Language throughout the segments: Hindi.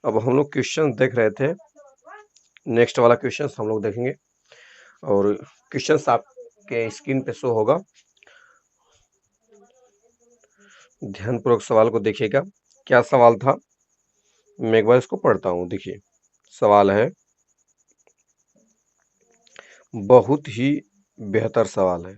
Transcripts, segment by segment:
अब हम लोग क्वेश्चन देख रहे थे। नेक्स्ट वाला क्वेश्चन हम लोग देखेंगे और क्वेश्चन आपके स्क्रीन पे शो होगा। ध्यानपूर्वक सवाल को देखिएगा। क्या सवाल था, मैं एक बार इसको पढ़ता हूँ। देखिए सवाल है, बहुत ही बेहतर सवाल है।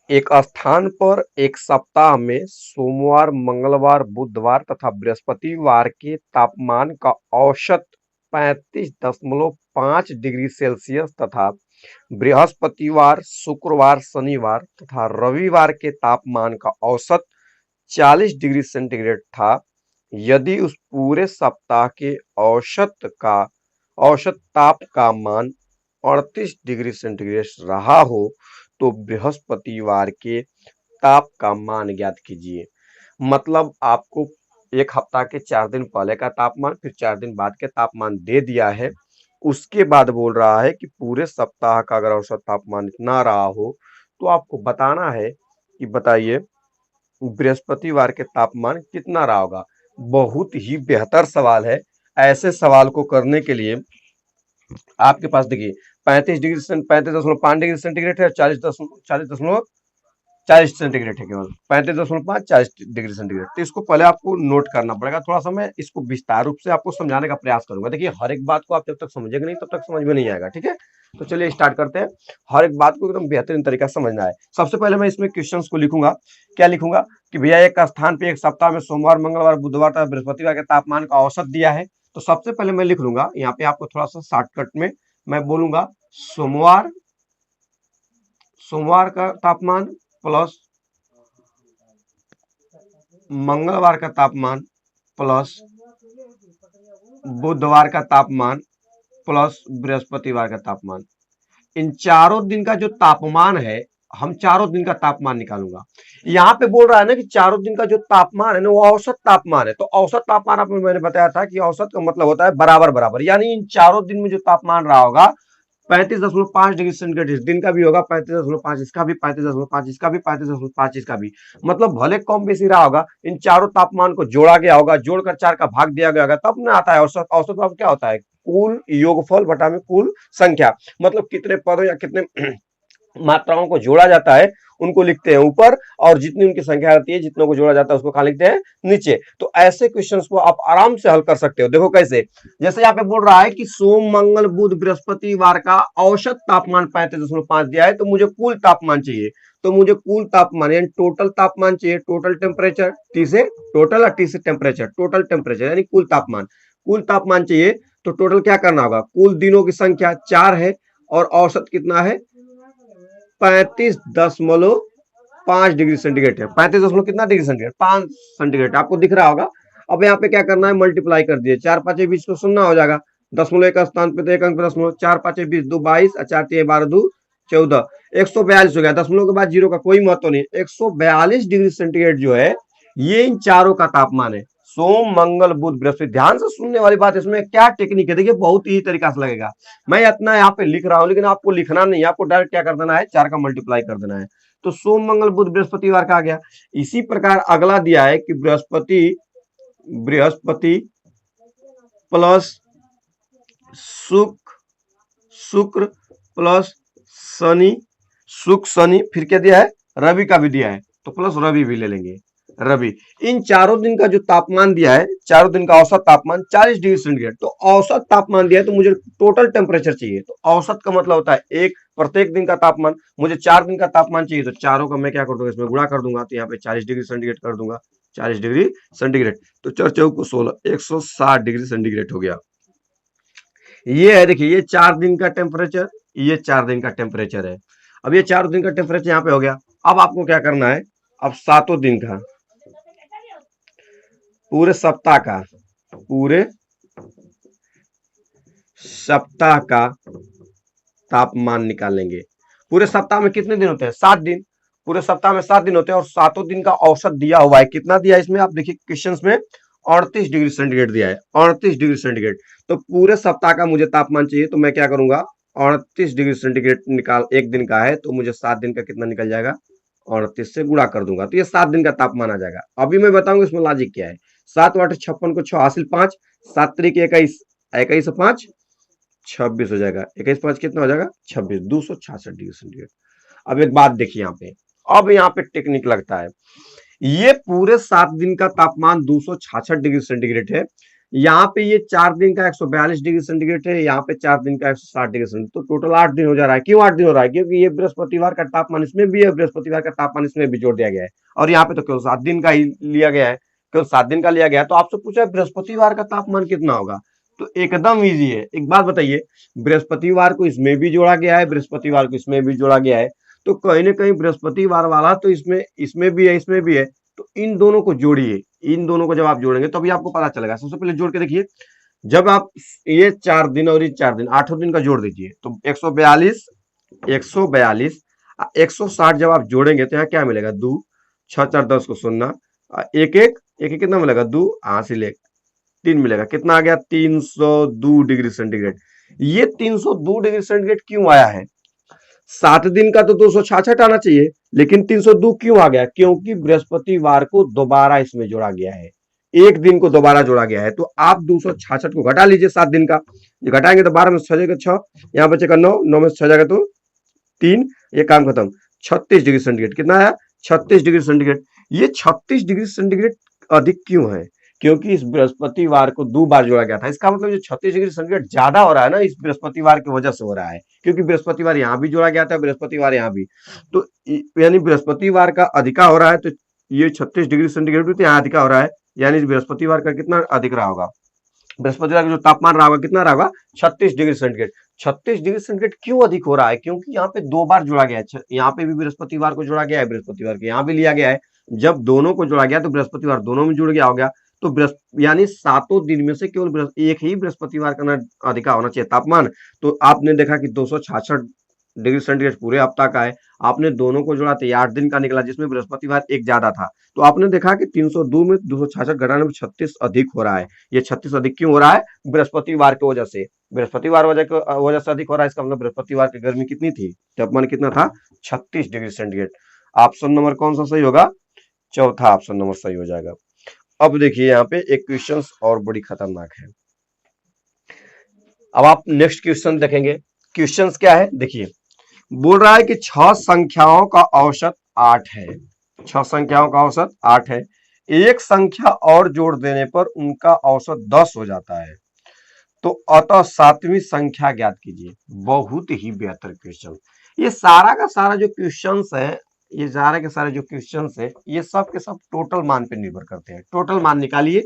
एक स्थान पर एक सप्ताह में सोमवार, मंगलवार, बुधवार तथा बृहस्पतिवार के तापमान का औसत 35.5 डिग्री सेल्सियस तथा बृहस्पतिवार, शुक्रवार, शनिवार तथा रविवार के तापमान का औसत 40 डिग्री सेंटीग्रेड था। यदि उस पूरे सप्ताह के औसत ताप का मान 38 डिग्री सेंटीग्रेड रहा हो तो बृहस्पतिवार के ताप का मान ज्ञात कीजिए। मतलब आपको एक हफ्ता के 4 दिन पहले का तापमान, फिर 4 दिन बाद के तापमान दे दिया है। उसके बाद बोल रहा है कि पूरे सप्ताह का अगर औसत तापमान इतना रहा हो तो आपको बताना है कि बताइए बृहस्पतिवार के तापमान कितना रहा होगा। बहुत ही बेहतर सवाल है। ऐसे सवाल को करने के लिए आपके पास देखिए 35.5 डिग्री है, 40 सेंटीग्रेड है, केवल 35.5 40 डिग्री सेंटीग्रेड। तो इसको पहले आपको नोट करना पड़ेगा। थोड़ा सा मैं इसको विस्तार रूप से आपको समझाने का प्रयास करूंगा। देखिए हर एक बात को आप जब तक समझेंगे नहीं तब तक समझ में नहीं आएगा। ठीक है, तो चलिए स्टार्ट करते हैं। हर एक बात को एकदम बेहतरीन तरीका से समझना है। सबसे पहले मैं इसमें क्वेश्चंस को लिखूंगा। क्या लिखूंगा कि भैया एक स्थान पे एक सप्ताह में सोमवार, मंगलवार, बुधवार तथा बृहस्पतिवार के तापमान का औसत दिया है। तो सबसे पहले मैं लिख लूंगा यहाँ पे, आपको थोड़ा सा शॉर्टकट में मैं बोलूंगा, सोमवार का तापमान प्लस मंगलवार का तापमान प्लस बुधवार का तापमान प्लस बृहस्पतिवार का तापमान। इन चारों दिन का जो तापमान है, हम चारों दिन का तापमान निकालूंगा। यहाँ पे बोल रहा है ना कि चारों दिन का जो तापमान है ना वो औसत तापमान है। तो औसत तापमान आपको मैंने बताया था कि औसत का मतलब होता है बराबर बराबर। यानी इन चारों दिन में जो तापमान रहा होगा 35.5 डिग्री सेंटीग्रेड इस दिन का भी होगा, 35.5 इसका भी, 35.5 इसका भी, 35.5 इसका भी। मतलब भले कम बेसी रहा होगा, इन चारों तापमान को जोड़ा गया होगा, जोड़कर 4 का भाग दिया गया होगा, तब ना आता है औसत। औसत अब क्या होता है, कुल योगफल बटा में कुल संख्या। मतलब कितने पदों या कितने मात्राओं को जोड़ा जाता है उनको लिखते हैं ऊपर, और जितनी उनकी संख्या रहती है, जितनों को जोड़ा जाता है उसको कहां लिखते हैं, नीचे। तो ऐसे क्वेश्चंस को आप आराम से हल कर सकते हो। देखो कैसे, जैसे यहाँ पे बोल रहा है कि सोम, मंगल, बुध, बृहस्पतिवार का औसत तापमान 35.5 दिया है, तो मुझे कुल तापमान चाहिए। तो मुझे कुल तापमान यानी टोटल तापमान चाहिए, टोटल टेम्परेचर, टी से टोटल और टी से टेम्परेचर, टोटल टेम्परेचर यानी कुल तापमान। कुल तापमान चाहिए तो टोटल क्या करना होगा, कुल दिनों की संख्या 4 है और औसत कितना है, 35.5 डिग्री सेंटीग्रेड है। 35 कितना डिग्री सेंटीग्रेड, 5 सेंटीग्रेड आपको दिख रहा होगा। अब यहाँ पे क्या करना है, मल्टीप्लाई कर दिए, 4 5 20 को सुनना हो जाएगा। दशमलव एक स्थान पे तो एक अंक दशमलव, 4 5 20 2 22 और 4 3 12 2 14, 142 हो गया। दशमलव के बाद जीरो का कोई महत्व नहीं। 142 डिग्री सेंटीग्रेड जो है ये इन चारों का तापमान है, सोम, मंगल, बुध, बृहस्पति। ध्यान से सुनने वाली बात, इसमें क्या टेक्निक है देखिए, बहुत ही तरीका से लगेगा। मैं इतना यहाँ पे लिख रहा हूं, लेकिन आपको लिखना नहीं है, आपको डायरेक्ट क्या कर देना है, 4 का मल्टीप्लाई कर देना है। तो सोम, मंगल, बुध, बृहस्पतिवार का आ गया। इसी प्रकार अगला दिया है कि बृहस्पति प्लस शुक्र प्लस शनि, शुक्र शनि, फिर क्या दिया है, रवि का भी दिया है, तो प्लस रवि भी ले लेंगे, रवि। इन चारों दिन का जो तापमान दिया है, चारों दिन का औसत तापमान 40 डिग्री सेंटीग्रेड। तो औसत तापमान दिया है तो मुझे टोटल टेम्परेचर चाहिए। तो औसत का मतलब होता है एक प्रत्येक दिन का तापमान। मुझे 4 दिन का तापमान चाहिए, तो चारों का मैं क्या कर दूंगा, इसमें गुणा कर दूंगा, तो यहाँ पे 40 डिग्री सेंटीग्रेड कर दूंगा, 40 डिग्री सेंटीग्रेड। तो 4 चौक को 16, 160 डिग्री सेंटीग्रेड हो गया। ये है देखिए, ये 4 दिन का टेम्परेचर, ये 4 दिन का टेम्परेचर है। अब ये 4 दिन का टेम्परेचर यहाँ पे हो गया। अब आपको क्या करना है, अब 7 दिन का, पूरे सप्ताह का, पूरे सप्ताह का तापमान निकालेंगे। पूरे सप्ताह में कितने दिन होते हैं, 7 दिन। पूरे सप्ताह में 7 दिन होते हैं और 7 दिन का औसत दिया हुआ है। कितना दिया है इसमें, आप देखिए क्वेश्चन में 38 डिग्री सेंटीग्रेड दिया है, 38 डिग्री सेंटीग्रेड। तो पूरे सप्ताह का मुझे तापमान चाहिए, तो मैं क्या करूंगा, 38 डिग्री सेंटीग्रेड निकाल, एक दिन का है तो मुझे 7 दिन का कितना निकल जाएगा, 38 से गुणा कर दूंगा तो ये 7 दिन का तापमान आ जाएगा। अभी मैं बताऊंगा इसमें लॉजिक क्या है। 7 × 8 = 56 को 6 हासिल 5, 7 × 21, 21 × 5 26 हो जाएगा। 21 × 5 कितना हो जाएगा 26, 266 डिग्री सेंटीग्रेड। अब एक बात देखिए यहाँ पे, अब यहाँ पे टेक्निक लगता है। ये पूरे 7 दिन का तापमान 266 डिग्री सेंटीग्रेड है। यहाँ पे ये 4 दिन का 142 डिग्री सेंटीग्रेड है, यहाँ पे 4 दिन का 160 डिग्री सेंटीग्रेड, तो टोटल 8 दिन हो जा रहा है। क्यों 8 दिन हो रहा है? क्योंकि ये बृहस्पतिवार का तापमान इसमें भी है, बृहस्पतिवार का तापमान इसमें भी जोड़ दिया गया है, और यहाँ पे तो केवल 7 दिन का ही लिया गया है, केवल 7 दिन का लिया गया है। तो आपसे पूछा है बृहस्पतिवार का तापमान कितना होगा, तो एकदम ईजी है। एक बात बताइए, बृहस्पतिवार को इसमें भी जोड़ा गया है, बृहस्पतिवार को इसमें भी जोड़ा गया है, तो कहीं ना कहीं बृहस्पतिवार वाला तो इसमें इसमें भी है, इसमें भी है, तो इन दोनों को जोड़िए। इन दोनों को जब आप जोड़ेंगे तो अभी आपको पता चलेगा। सबसे पहले जोड़ के देखिए, जब आप ये 4 दिन और ये 4 दिन 8 दिन का जोड़ दीजिए तो 142 142 160 जब आप जोड़ेंगे तो यहाँ क्या मिलेगा, 2 6 4 10 को 0, एक एक एक एक कितना मिलेगा, 2 हासिल 1 3 मिलेगा। कितना आ गया, 302 डिग्री सेंटीग्रेड। ये 302 डिग्री सेंटीग्रेड क्यों आया है? 7 दिन का तो 266 आना चाहिए, लेकिन 302 क्यों आ गया? क्योंकि बृहस्पतिवार को दोबारा इसमें जोड़ा गया है, एक दिन को दोबारा जोड़ा गया है। तो आप 266 को घटा लीजिए 7 दिन का, घटाएंगे तो 12 में 6 जाएगा 6, यहाँ बचेगा 9, 9 में 6 जाएगा तो 3, ये काम खत्म। 36 डिग्री सेंटीग्रेड कितना आया, 36 डिग्री सेंटीग्रेड। ये 36 डिग्री सेंटीग्रेड अधिक क्यों है? क्योंकि इस बृहस्पतिवार को 2 बार जोड़ा गया था। इसका मतलब जो 36 डिग्री सेंटीग्रेड ज्यादा हो रहा है ना, इस बृहस्पतिवार की वजह से हो रहा है, क्योंकि बृहस्पतिवार यहाँ भी जोड़ा गया था, बृहस्पतिवार यहाँ भी, तो यानी बृहस्पतिवार का अधिका हो रहा है, तो ये 36 डिग्री सेंटीग्रेड भी यहाँ अधिका हो रहा है, यानी बृहस्पतिवार का कितना अधिक रहा होगा, बृहस्पतिवार का जो तापमान रहा होगा कितना रहा होगा, 36 डिग्री सेंटीग्रेड। 36 डिग्री सेंटीग्रेड क्यों अधिक हो रहा है? क्योंकि यहाँ पे 2 बार जोड़ा गया है, यहाँ पे भी बृहस्पतिवार को जोड़ा गया है, बृहस्पतिवार के यहाँ भी लिया गया है। जब दोनों को जोड़ा गया तो बृहस्पतिवार दोनों में जुड़ गया हो गया, तो यानी 7 दिन में से केवल एक ही बृहस्पतिवार का ना अधिका होना चाहिए तापमान। तो आपने देखा कि 266 डिग्री सेंटीग्रेड पूरे हफ्ता का है, आपने दोनों को जोड़ा तो ये 8 दिन का निकला, जिसमें बृहस्पतिवार एक ज्यादा था। तो आपने देखा कि 302 में 266 घटाने में 36 अधिक हो रहा है। ये 36 अधिक क्यों हो रहा है? बृहस्पतिवार की वजह से, बृहस्पतिवार वजह से अधिक हो रहा है। इसका मतलब बृहस्पतिवार की गर्मी कितनी थी, तापमान कितना था, 36 डिग्री सेंटीग्रेड। ऑप्शन नंबर कौन सा सही होगा, चौथा ऑप्शन नंबर सही हो जाएगा। अब देखिए यहाँ पे एक क्वेश्चन और बड़ी खतरनाक है। अब आप नेक्स्ट क्वेश्चन देखेंगे। क्वेश्चन क्या है देखिए, बोल रहा है कि 6 संख्याओं का औसत 8 है, 6 संख्याओं का औसत 8 है, एक संख्या और जोड़ देने पर उनका औसत 10 हो जाता है, तो अतः 7वीं संख्या ज्ञात कीजिए। बहुत ही बेहतर क्वेश्चन। ये सारा का सारा जो क्वेश्चंस है, ये सारे के सारे जो क्वेश्चंस है, ये सब के सब टोटल मान पे निर्भर करते हैं। टोटल मान निकालिए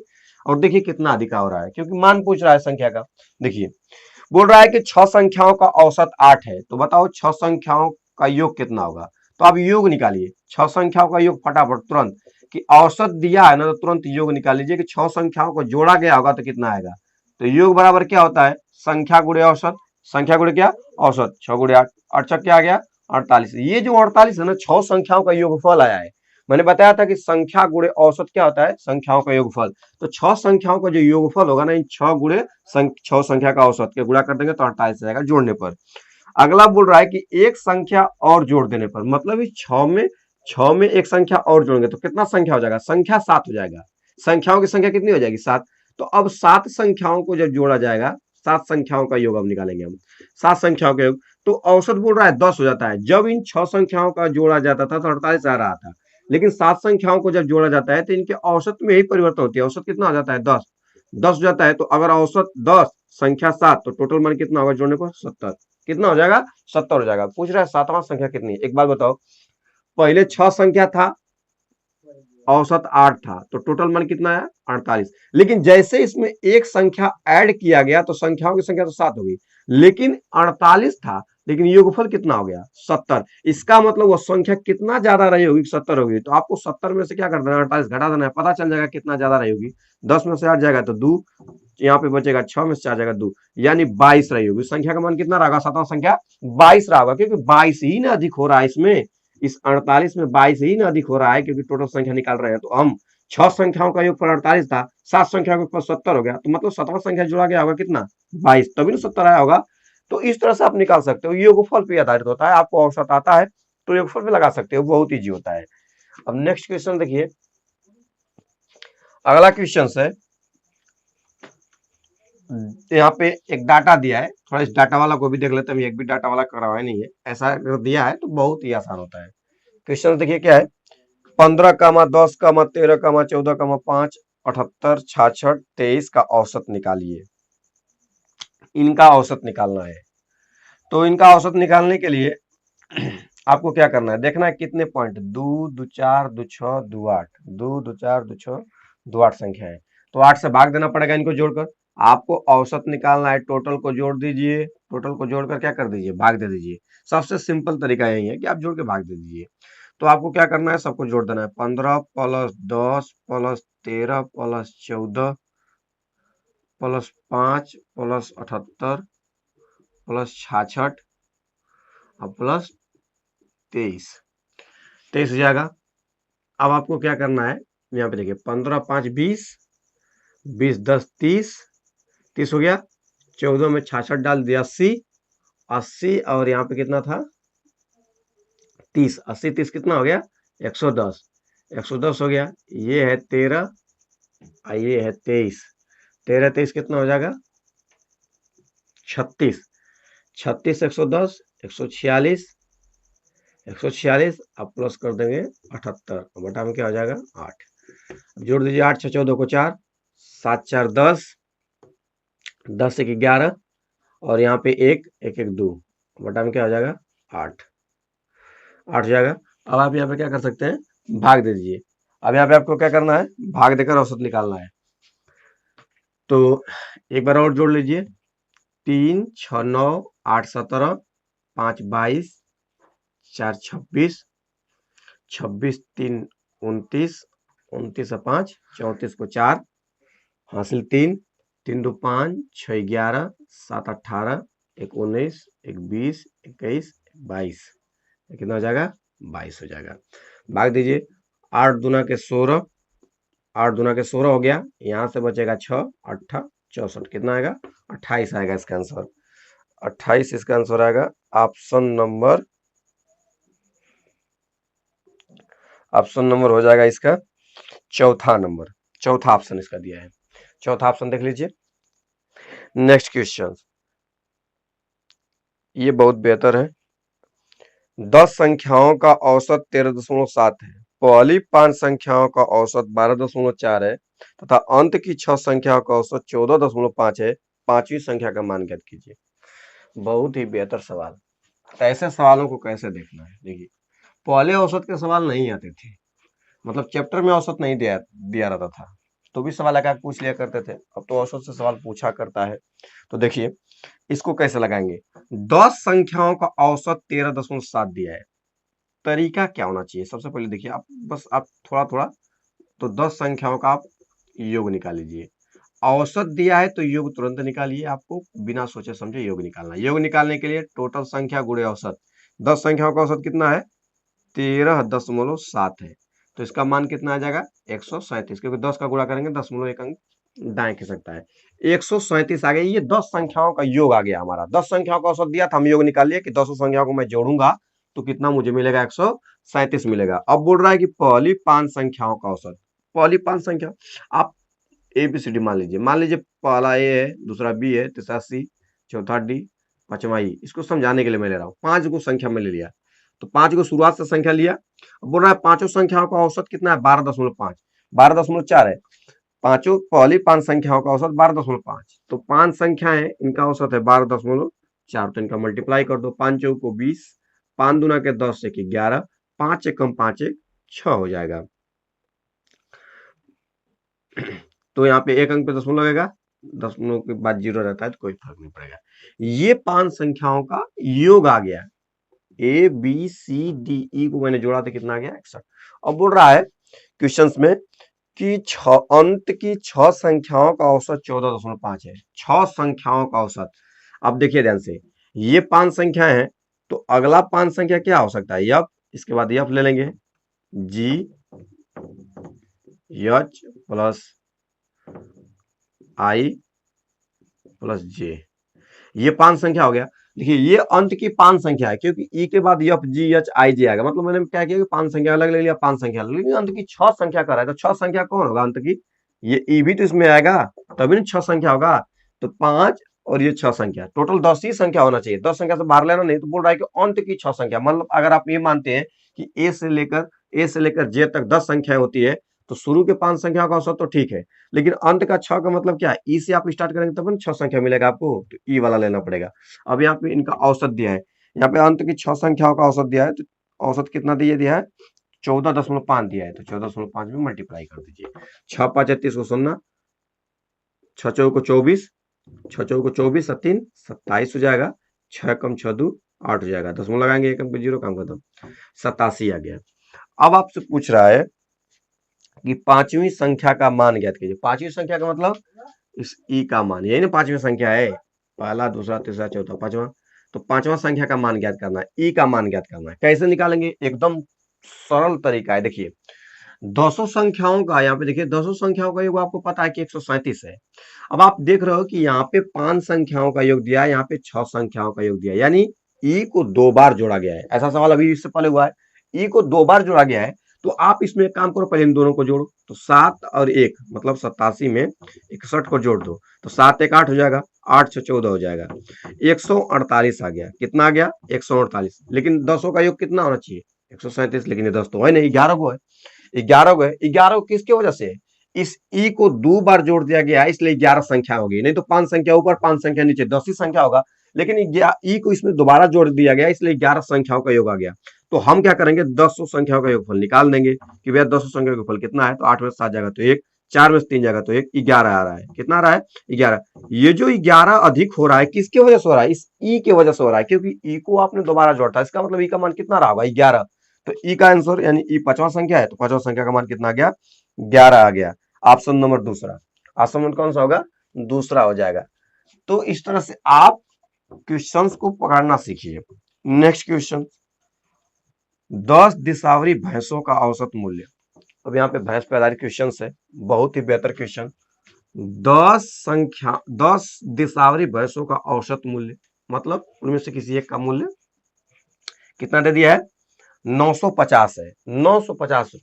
और देखिए कितना अधिका हो रहा है, क्योंकि मान पूछ रहा है संख्या का। देखिए बोल रहा है कि 6 संख्याओं का औसत 8 है, तो बताओ 6 संख्याओं का योग कितना होगा। तो आप योग निकालिए, 6 संख्याओं का योग फटाफट तुरंत, कि औसत दिया है ना तो तुरंत योग निकाल लीजिए कि 6 संख्याओं को जोड़ा गया होगा तो कितना आएगा। तो योग बराबर क्या होता है, संख्या गुणे औसत, संख्या गुणे क्या, औसत। 6 गुणे 8, 8 छक क्या आ गया 48। ये जो 48 है ना, 6 संख्याओं का योगफल आया है। मैंने बताया था कि संख्या गुणे औसत क्या होता है, संख्याओं का योगफल। तो 6 संख्याओं का जो योगफल होगा ना, इन 6 गुणे 6 संख्या का औसत के गुणा कर देंगे तो 48 आएगा जोड़ने पर। अगला बोल रहा है कि एक संख्या और जोड़ देने पर, मतलब इस 6 में एक संख्या और जोड़ेंगे तो कितना संख्या हो जाएगा, संख्या 7 हो जाएगा। संख्याओं की संख्या कितनी हो जाएगी, 7। तो अब 7 संख्याओं को जब जोड़ा जाएगा, 7 संख्याओं का योग अब निकालेंगे हम, 7 संख्याओं का योग, तो औसत बोल रहा है 10 हो जाता है। जब इन 6 संख्याओं का जोड़ा जाता था तो 48 आ रहा था, लेकिन 7 संख्याओं को जब जोड़ा जाता है तो इनके औसत में ही परिवर्तन होती है। औसत कितना हो जाता है, 10 10 हो जाता है। तो अगर औसत 10 संख्या 7 तो टोटल मान कितना होगा जोड़ने पर, 70। कितना हो जाएगा, 70 हो जाएगा। पूछ रहा है 7वां संख्या कितनी है। एक बात बताओ, पहले 6 संख्या था, औसत 8 था, तो टोटल मान कितना है 48। लेकिन जैसे इसमें एक संख्या ऐड किया गया तो संख्याओं की संख्या तो 7 हो गई, लेकिन 48 था, लेकिन योगफल कितना हो गया 70। इसका मतलब वो संख्या कितना ज्यादा रही होगी, 70 होगी। तो आपको 70 में से क्या कर देना, 48 घटा देना है, पता चल जाएगा कितना ज्यादा रही होगी। 10 में से 8 जाएगा तो 2, यहाँ पे बचेगा 6 में से 4 जाएगा 2, यानी 22 रही होगी। संख्या का मान कितना रहेगा, 7वां संख्या 22 रहा होगा, क्योंकि 22 ही ना अधिक हो रहा है इसमें, इस 48 में 22 ही ना अधिक हो रहा है, क्योंकि टोटल संख्या निकाल रहे हैं। तो हम 6 संख्याओं का योगफल 48 था, 7 संख्याओं का 70 हो गया, तो मतलब 7वां संख्या जुड़ा गया होगा कितना, 22, तभी ना 70 आया होगा। तो इस तरह से आप निकाल सकते हो, योगफल पे आधारित होता है। आपको औसत आता है तो योगफल भी लगा सकते हो, बहुत ईजी होता है। अब नेक्स्ट क्वेश्चन देखिए, अगला क्वेश्चन है, यहाँ पे एक डाटा दिया है, थोड़ा इस डाटा वाला को भी देख लेते हैं, एक भी डाटा वाला करवाया नहीं है, ऐसा अगर दिया है तो बहुत ही आसान होता है। क्वेश्चन देखिए क्या है, 15, 10, 13, 14, 5, 78, 66, 23 का औसत निकालिए। इनका औसत निकालना है। तो इनका औसत निकालने के लिए आपको क्या करना है, देखना है कितने पॉइंट, 2, 2, 4, 2, 6, 2, 8, 2, 2, 4, 2, 6, 2, 8 संख्या है। तो 8 से भाग देना पड़ेगा इनको जोड़कर। आपको औसत निकालना है, टोटल को जोड़ दीजिए, टोटल को जोड़कर क्या कर दीजिए, भाग दे दीजिए। सबसे सिंपल तरीका यही है कि आप जोड़ के भाग दे दीजिए। तो आपको क्या करना है, सबको जोड़ देना है, 15 plus 10 plus 13 plus 14 plus 5 plus 78 plus 66 और प्लस 23 हो जाएगा। अब आपको क्या करना है, यहाँ पे देखिए 15, 5, 20, 20, 10, 30, 30 हो गया, 14 में 66 डाल दिया, 80, 80 और यहाँ पे कितना था, 30, 80, 30 कितना हो गया, 110, 110 हो गया। ये है 13 और ये है 23, 13, 23 कितना हो जाएगा, 36, 36, 110, 146, 146 अब प्लस कर देंगे 78, बटा में क्या हो जाएगा 8। जोड़ दीजिए, 8, 6, 14 को 4, 7, 4, 10, 10 1 11 और यहाँ पे 1, 1, 1, 2, बटा में क्या हो जाएगा 8, 8 हो जाएगा। अब आप यहाँ पे क्या कर सकते हैं, भाग दे दीजिए। अब यहाँ पे आपको क्या करना है, भाग देकर औसत निकालना है। तो एक बार और जोड़ लीजिए, 3, 6, 9, 8, 17, 5, 22, 4, 26, 26, 3, 29, 29 और 5, 34 को 4, हासिल 3, 3, 2, 5, 6, 11, 7, 18, 1, 19, 1, 20, 21, 22, कितना हो जाएगा 22 हो जाएगा। भाग दीजिए, 8 दूना के 16, 8 दूना के 16 हो गया, यहाँ से बचेगा 6, 8, 64, कितना आएगा 28 आएगा इसका आंसर, 28 इसका आंसर आएगा। ऑप्शन नंबर हो जाएगा इसका चौथा नंबर, चौथा ऑप्शन इसका दिया है, चौथा ऑप्शन देख लीजिए। नेक्स्ट क्वेश्चन, ये बहुत बेहतर है। 10 संख्याओं का औसत 13.7 है, पहली 5 संख्याओं का औसत 12.4 है तथा अंत की 6 संख्याओं का औसत 14.5 है। पांचवी संख्या का मान ज्ञात कीजिए। बहुत ही बेहतर सवाल। तो ऐसे सवालों को कैसे देखना है, देखिए पहले औसत के सवाल नहीं आते थे, मतलब चैप्टर में औसत नहीं दिया दिया रहता था, तो भी सवाल लगा पूछ लिया करते थे। अब तो औसत से सवाल पूछा करता है। तो देखिए इसको कैसे लगाएंगे, 10 संख्याओं का औसत 13.7 दिया है, तरीका क्या होना चाहिए। सबसे पहले देखिए आप थोड़ा थोड़ा, तो 10 संख्याओं का आप योग निकाल लीजिए। औसत दिया है तो योग तुरंत निकालिए, आपको बिना सोचे समझे योग निकालना है। योग निकालने के लिए टोटल संख्या गुणे औसत, 10 संख्याओं का औसत कितना है 13.7 है, तो इसका मान कितना आ जाएगा 137, क्योंकि 10 का गुणा करेंगे 10.1 अंक दाएं खिसकता है, 137 आ गया। ये 10 संख्याओं का योग आ गया हमारा। 10 संख्याओं का औसत दिया था, हम योग निकाल लिए कि 10 संख्याओं को मैं जोड़ूंगा तो कितना मुझे मिलेगा 137 मिलेगा। अब बोल रहा है कि पहली 5 संख्याओं का औसत, पहली 5 संख्या आप एबीसीडी मान लीजिए, पहला ए है, दूसरा बी है, तीसरा सी, चौथा डी, पांचवा ई। इसको समझाने के लिए मैं ले रहा हूँ, 5 को संख्या में ले लिया, तो 5 को शुरुआत से संख्या लिया। बोल रहा है पांचों संख्याओं का औसत कितना है 12.5, 12.4 है। पांचों पहली 5 संख्याओं का औसत 12.5, तो 5 संख्याएं इनका औसत है 12.4, तो इनका मल्टीप्लाई कर दो, 5 चौक को 20, 5 दूना के 10 से 11, 5 एकम 5 एक 6 हो जाएगा। तो यहाँ पे एक अंक पे दशमलव लगेगा, दशमलव के बाद 0 रहता है तो कोई फर्क नहीं पड़ेगा। ये 5 संख्याओं का योग आ गया, A B C D E को मैंने जोड़ा तो कितना आ गया 61। अब बोल रहा है क्वेश्चंस में कि अंत की 6 संख्याओं का औसत 14.5 है, 6 संख्याओं का औसत। अब देखिए ध्यान से, ये 5 संख्याएं हैं, तो अगला 5 संख्या क्या हो सकता है यफ, इसके बाद यफ ले लेंगे, जी एच प्लस आई प्लस जे, ये 5 संख्या हो गया। देखिए ये अंत की 5 संख्या है, क्योंकि ई के बाद एफ जी एच आई जे आएगा, मतलब मैंने क्या किया कि 5 संख्या अलग ले लिया, 5 संख्या अलग, लेकिन अंत की 6 संख्या कर रहा है, तो 6 संख्या कौन होगा अंत की? ये ई भी तो इसमें आएगा, तभी ना 6 संख्या होगा। तो 5 और ये 6 संख्या, टोटल 10 ही संख्या होना चाहिए, 10 संख्या से बाहर लेना नहीं। तो बोल रहा है कि अंत की 6 संख्या, मतलब अगर आप ये मानते हैं कि ए से लेकर जे तक 10 संख्याएं होती है, तो शुरू के 5 संख्याओं का औसत तो ठीक है, लेकिन अंत का 6 का मतलब क्या है? ई से आप स्टार्ट करेंगे तब ना 6 संख्या मिलेगा आपको, तो ई वाला लेना पड़ेगा। अब यहाँ पे इनका औसत दिया है, यहाँ पे अंत की 6 संख्याओं का औसत दिया है, तो औसत कितना दिया है? 14.5 दिया है, तो 14.5 में मल्टीप्लाई कर दीजिए। 6×5 = 30 को सुनना, 6×4 = 24, 6×4 = 24, 27 हो जाएगा, 6 कम 6 2 8 हो जाएगा, दशमलव लगाएंगे, एक अंक पे जीरो, काम खत्म, 87 आ गया। अब आपसे पूछ रहा है कि पांचवी संख्या का मान ज्ञात कीजिए। पांचवी संख्या का मतलब इस ई का मान, यही ना पांचवी संख्या है, पहला दूसरा तीसरा चौथा पांचवा, तो पांचवा संख्या का मान ज्ञात करना है, ई का मान ज्ञात करना है। कैसे निकालेंगे? एकदम सरल तरीका है। देखिए 200 संख्याओं का, यहाँ पे देखिए 200 संख्याओं का योग आपको पता है कि 137 है। अब आप देख रहे हो कि यहाँ पे 5 संख्याओं का योग दिया है, यहाँ पे 6 संख्याओं का योग दिया है, यानी ई को 2 बार जोड़ा गया है। ऐसा सवाल अभी इससे पहले हुआ है, ई को 2 बार जोड़ा गया है, तो आप इसमें एक काम करो, पहले इन दोनों को जोड़ो, तो 7 और 1 मतलब 87 में 61 को जोड़ दो, तो 7 1 8 हो जाएगा, 8 6 14 हो जाएगा, 148 आ गया। कितना आ गया? 148। लेकिन 200 का योग कितना होना चाहिए? 137, लेकिन ये 10 तो है नहीं, 11 को है। 11 को है, 11 को किसकी वजह से? इस ई को 2 बार जोड़ दिया गया है, इसलिए 11 संख्या होगी, नहीं तो 5 संख्या ऊपर 5 संख्या नीचे 10 ही संख्या होगा, लेकिन ई को इसमें दोबारा जोड़ दिया गया, इसलिए 11 संख्याओं का योग आ गया। तो हम क्या करेंगे? 200 संख्याओं का योगफल निकाल देंगे कि भैया 200 संख्या का योगफल कितना है, तो 8 में से 7 जाएगा तो 1, 4 में से 3 जाएगा तो 1, 11 आ रहा है। कितना आ रहा है? 11। ये जो 11 अधिक हो रहा है किसकी वजह से हो रहा है? इस ई की वजह से हो रहा है, क्योंकि ई को आपने दोबारा जोड़ता, इसका मतलब ई का मान कितना रहा होगा? 11। तो ई का आंसर यानी ई पांचवा संख्या है, तो पांचवा संख्या का मान कितना आ गया? 11 आ गया। ऑप्शन नंबर दूसरा, ऑप्शन नंबर कौन सा होगा? दूसरा हो जाएगा। तो इस तरह से आप क्वेश्चंस को पकड़ना सीखिए। नेक्स्ट क्वेश्चन, 10 दिसावरी भैंसों का औसत मूल्य। अब यहाँ पे भैंस पे आधारित क्वेश्चन है, बहुत ही बेहतर क्वेश्चन। 10 दिसावरी भैंसों का औसत मूल्य, मतलब उनमें से किसी एक का मूल्य कितना दे दिया है? 950 है, 950।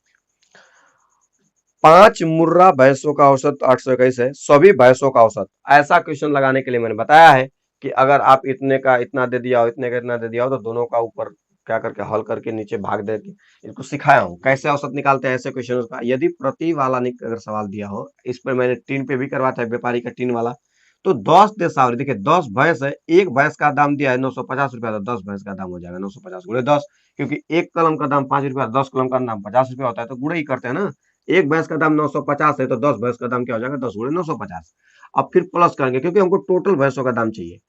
5 मुर्रा भैंसों का औसत 821 है, सभी भैंसों का औसत। ऐसा क्वेश्चन लगाने के लिए मैंने बताया है कि अगर आप इतने का इतना दे दिया हो, इतने का इतना दे दिया हो, तो दोनों का ऊपर क्या करके हल करके नीचे भाग दे के इसको सिखाया हूं कैसे औसत निकालते हैं ऐसे क्वेश्चन का। यदि प्रति वाला अगर सवाल दिया हो, इस पर मैंने टीन पे भी करवाया था, व्यापारी का टीन वाला। तो 10 देसावरी, देखिए 10 भैंस है, एक भैंस का दाम दिया है 950 रुपया, तो 10 भैंस का दाम हो जाएगा 950 गुणे 10, क्योंकि एक कलम का दाम 5 रुपया, 10 कलम का दाम 50 रुपया होता है, तो गुणे ही करते हैं ना। एक भैंस का दाम 950 है, तो 10 भैंस का दाम क्या हो जाएगा? 10 गुणे 950। अब फिर प्लस करेंगे, क्योंकि हमको टोटल भैंसों का दाम चाहिए।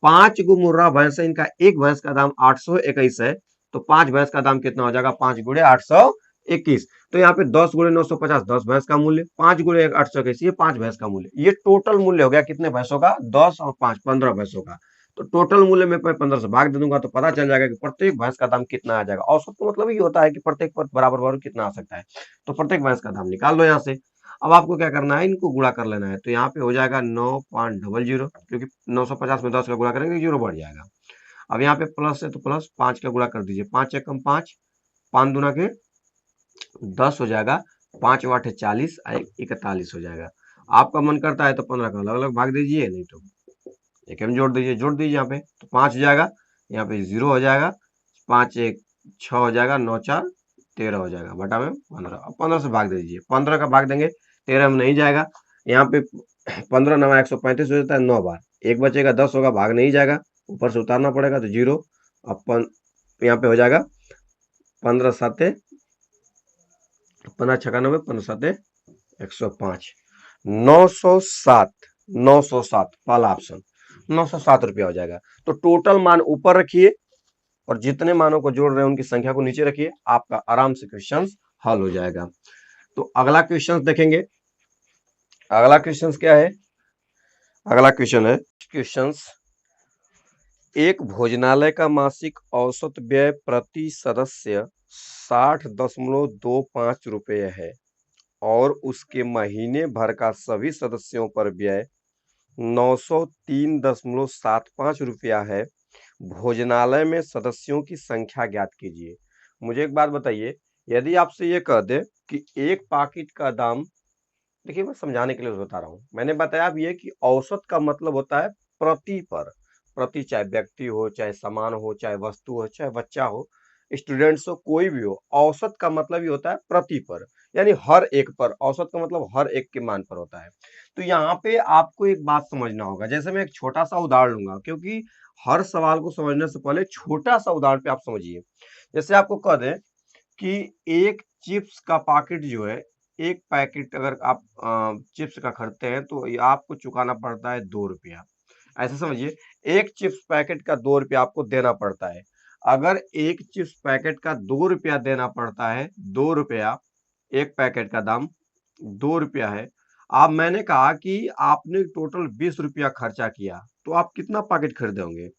5 गो मुर्रा भैंस है, इनका एक भैंस का दाम 821 है, तो 5 भैंस का दाम कितना हो जाएगा? 5 गुणे 821। तो यहाँ पे 10 गुणे 950 10 भैंस का मूल्य, 5 गुणे 821 ये 5 भैंस का मूल्य। ये टोटल मूल्य हो गया कितने भैंसों का? 10 और 5 15 भैंसों का। तो टोटल मूल्य में 15 से भाग दे दूंगा, तो पता चल जाएगा कि प्रत्येक भैंस का दाम कितना आ जाएगा। औसत तो मतलब ये होता है कि प्रत्येक पर बराबर बराबर कितना आ सकता है, तो प्रत्येक भैंस का दाम निकाल लो यहाँ से। अब आपको क्या करना है? इनको गुणा कर लेना है, तो यहाँ पे हो जाएगा 9.00, क्योंकि 950 में 10 का गुणा करेंगे जीरो बढ़ जाएगा। अब यहाँ पे प्लस है तो प्लस 5 का गुणा कर दीजिए, 5 एकम 5, 5 दूना के 10 हो जाएगा, 5 8 40, 41 हो जाएगा। आपका मन करता है तो 15 का अलग अलग भाग दीजिए, नहीं तो एक में जोड़ दीजिए, जोड़ दीजिए यहाँ पे, तो 5 हो जाएगा, यहाँ पे 0 हो जाएगा, 5 1 6 हो जाएगा, 9 4 13 हो जाएगा, बटा में 15। अब 15 से भाग दे दीजिए, 15 का भाग देंगे 13 में नहीं जाएगा, यहाँ पे 15 9 135 हो जाता है 9 बार, एक बचेगा 10 होगा, भाग नहीं जाएगा, ऊपर से उतारना पड़ेगा तो 0। अब यहाँ पे हो जाएगा 15 7 15 96, 15 7 105, 907, 907 पहला ऑप्शन 907 रुपया हो जाएगा। तो टोटल मान ऊपर रखिए और जितने मानों को जोड़ रहे हैं उनकी संख्या को नीचे रखिए, आपका आराम से क्वेश्चन हल हो जाएगा। तो अगला क्वेश्चन देखेंगे। अगला क्वेश्चन क्या है? अगला क्वेश्चन है, एक भोजनालय का मासिक औसत व्यय प्रति सदस्य 60.25 रुपये है और उसके महीने भर का सभी सदस्यों पर व्यय 903.75 रुपया है। भोजनालय में सदस्यों की संख्या ज्ञात कीजिए। मुझे एक बात बताइए, यदि आपसे ये कह दे कि एक पाकिट का दाम, देखिए मैं समझाने के लिए बता रहा हूँ। मैंने बताया अब ये कि औसत का मतलब होता है प्रति पर। प्रति चाहे व्यक्ति हो, चाहे सामान हो, चाहे वस्तु हो, चाहे बच्चा हो, स्टूडेंट्स हो, कोई भी हो, औसत का मतलब ये होता है प्रति पर, यानी हर एक पर। औसत का मतलब हर एक के मान पर होता है। तो यहाँ पे आपको एक बात समझना होगा। जैसे मैं एक छोटा सा उदाहरण लूंगा, क्योंकि हर सवाल को समझने से पहले छोटा सा उदाहरण पे आप समझिए। जैसे आपको कह दें कि एक चिप्स का पैकेट जो है, एक पैकेट अगर आप चिप्स का खरीदते हैं तो ये आपको चुकाना पड़ता है 2 रुपया। ऐसे समझिए, एक चिप्स पैकेट का 2 रुपया आपको देना पड़ता है। अगर एक चिप्स पैकेट का 2 रुपया देना पड़ता है, 2 रुपया, एक पैकेट का दाम 2 रुपया है। अब मैंने कहा कि आपने टोटल 20 रुपया खर्चा किया, तो आप कितना पैकेट खरीदे होंगे?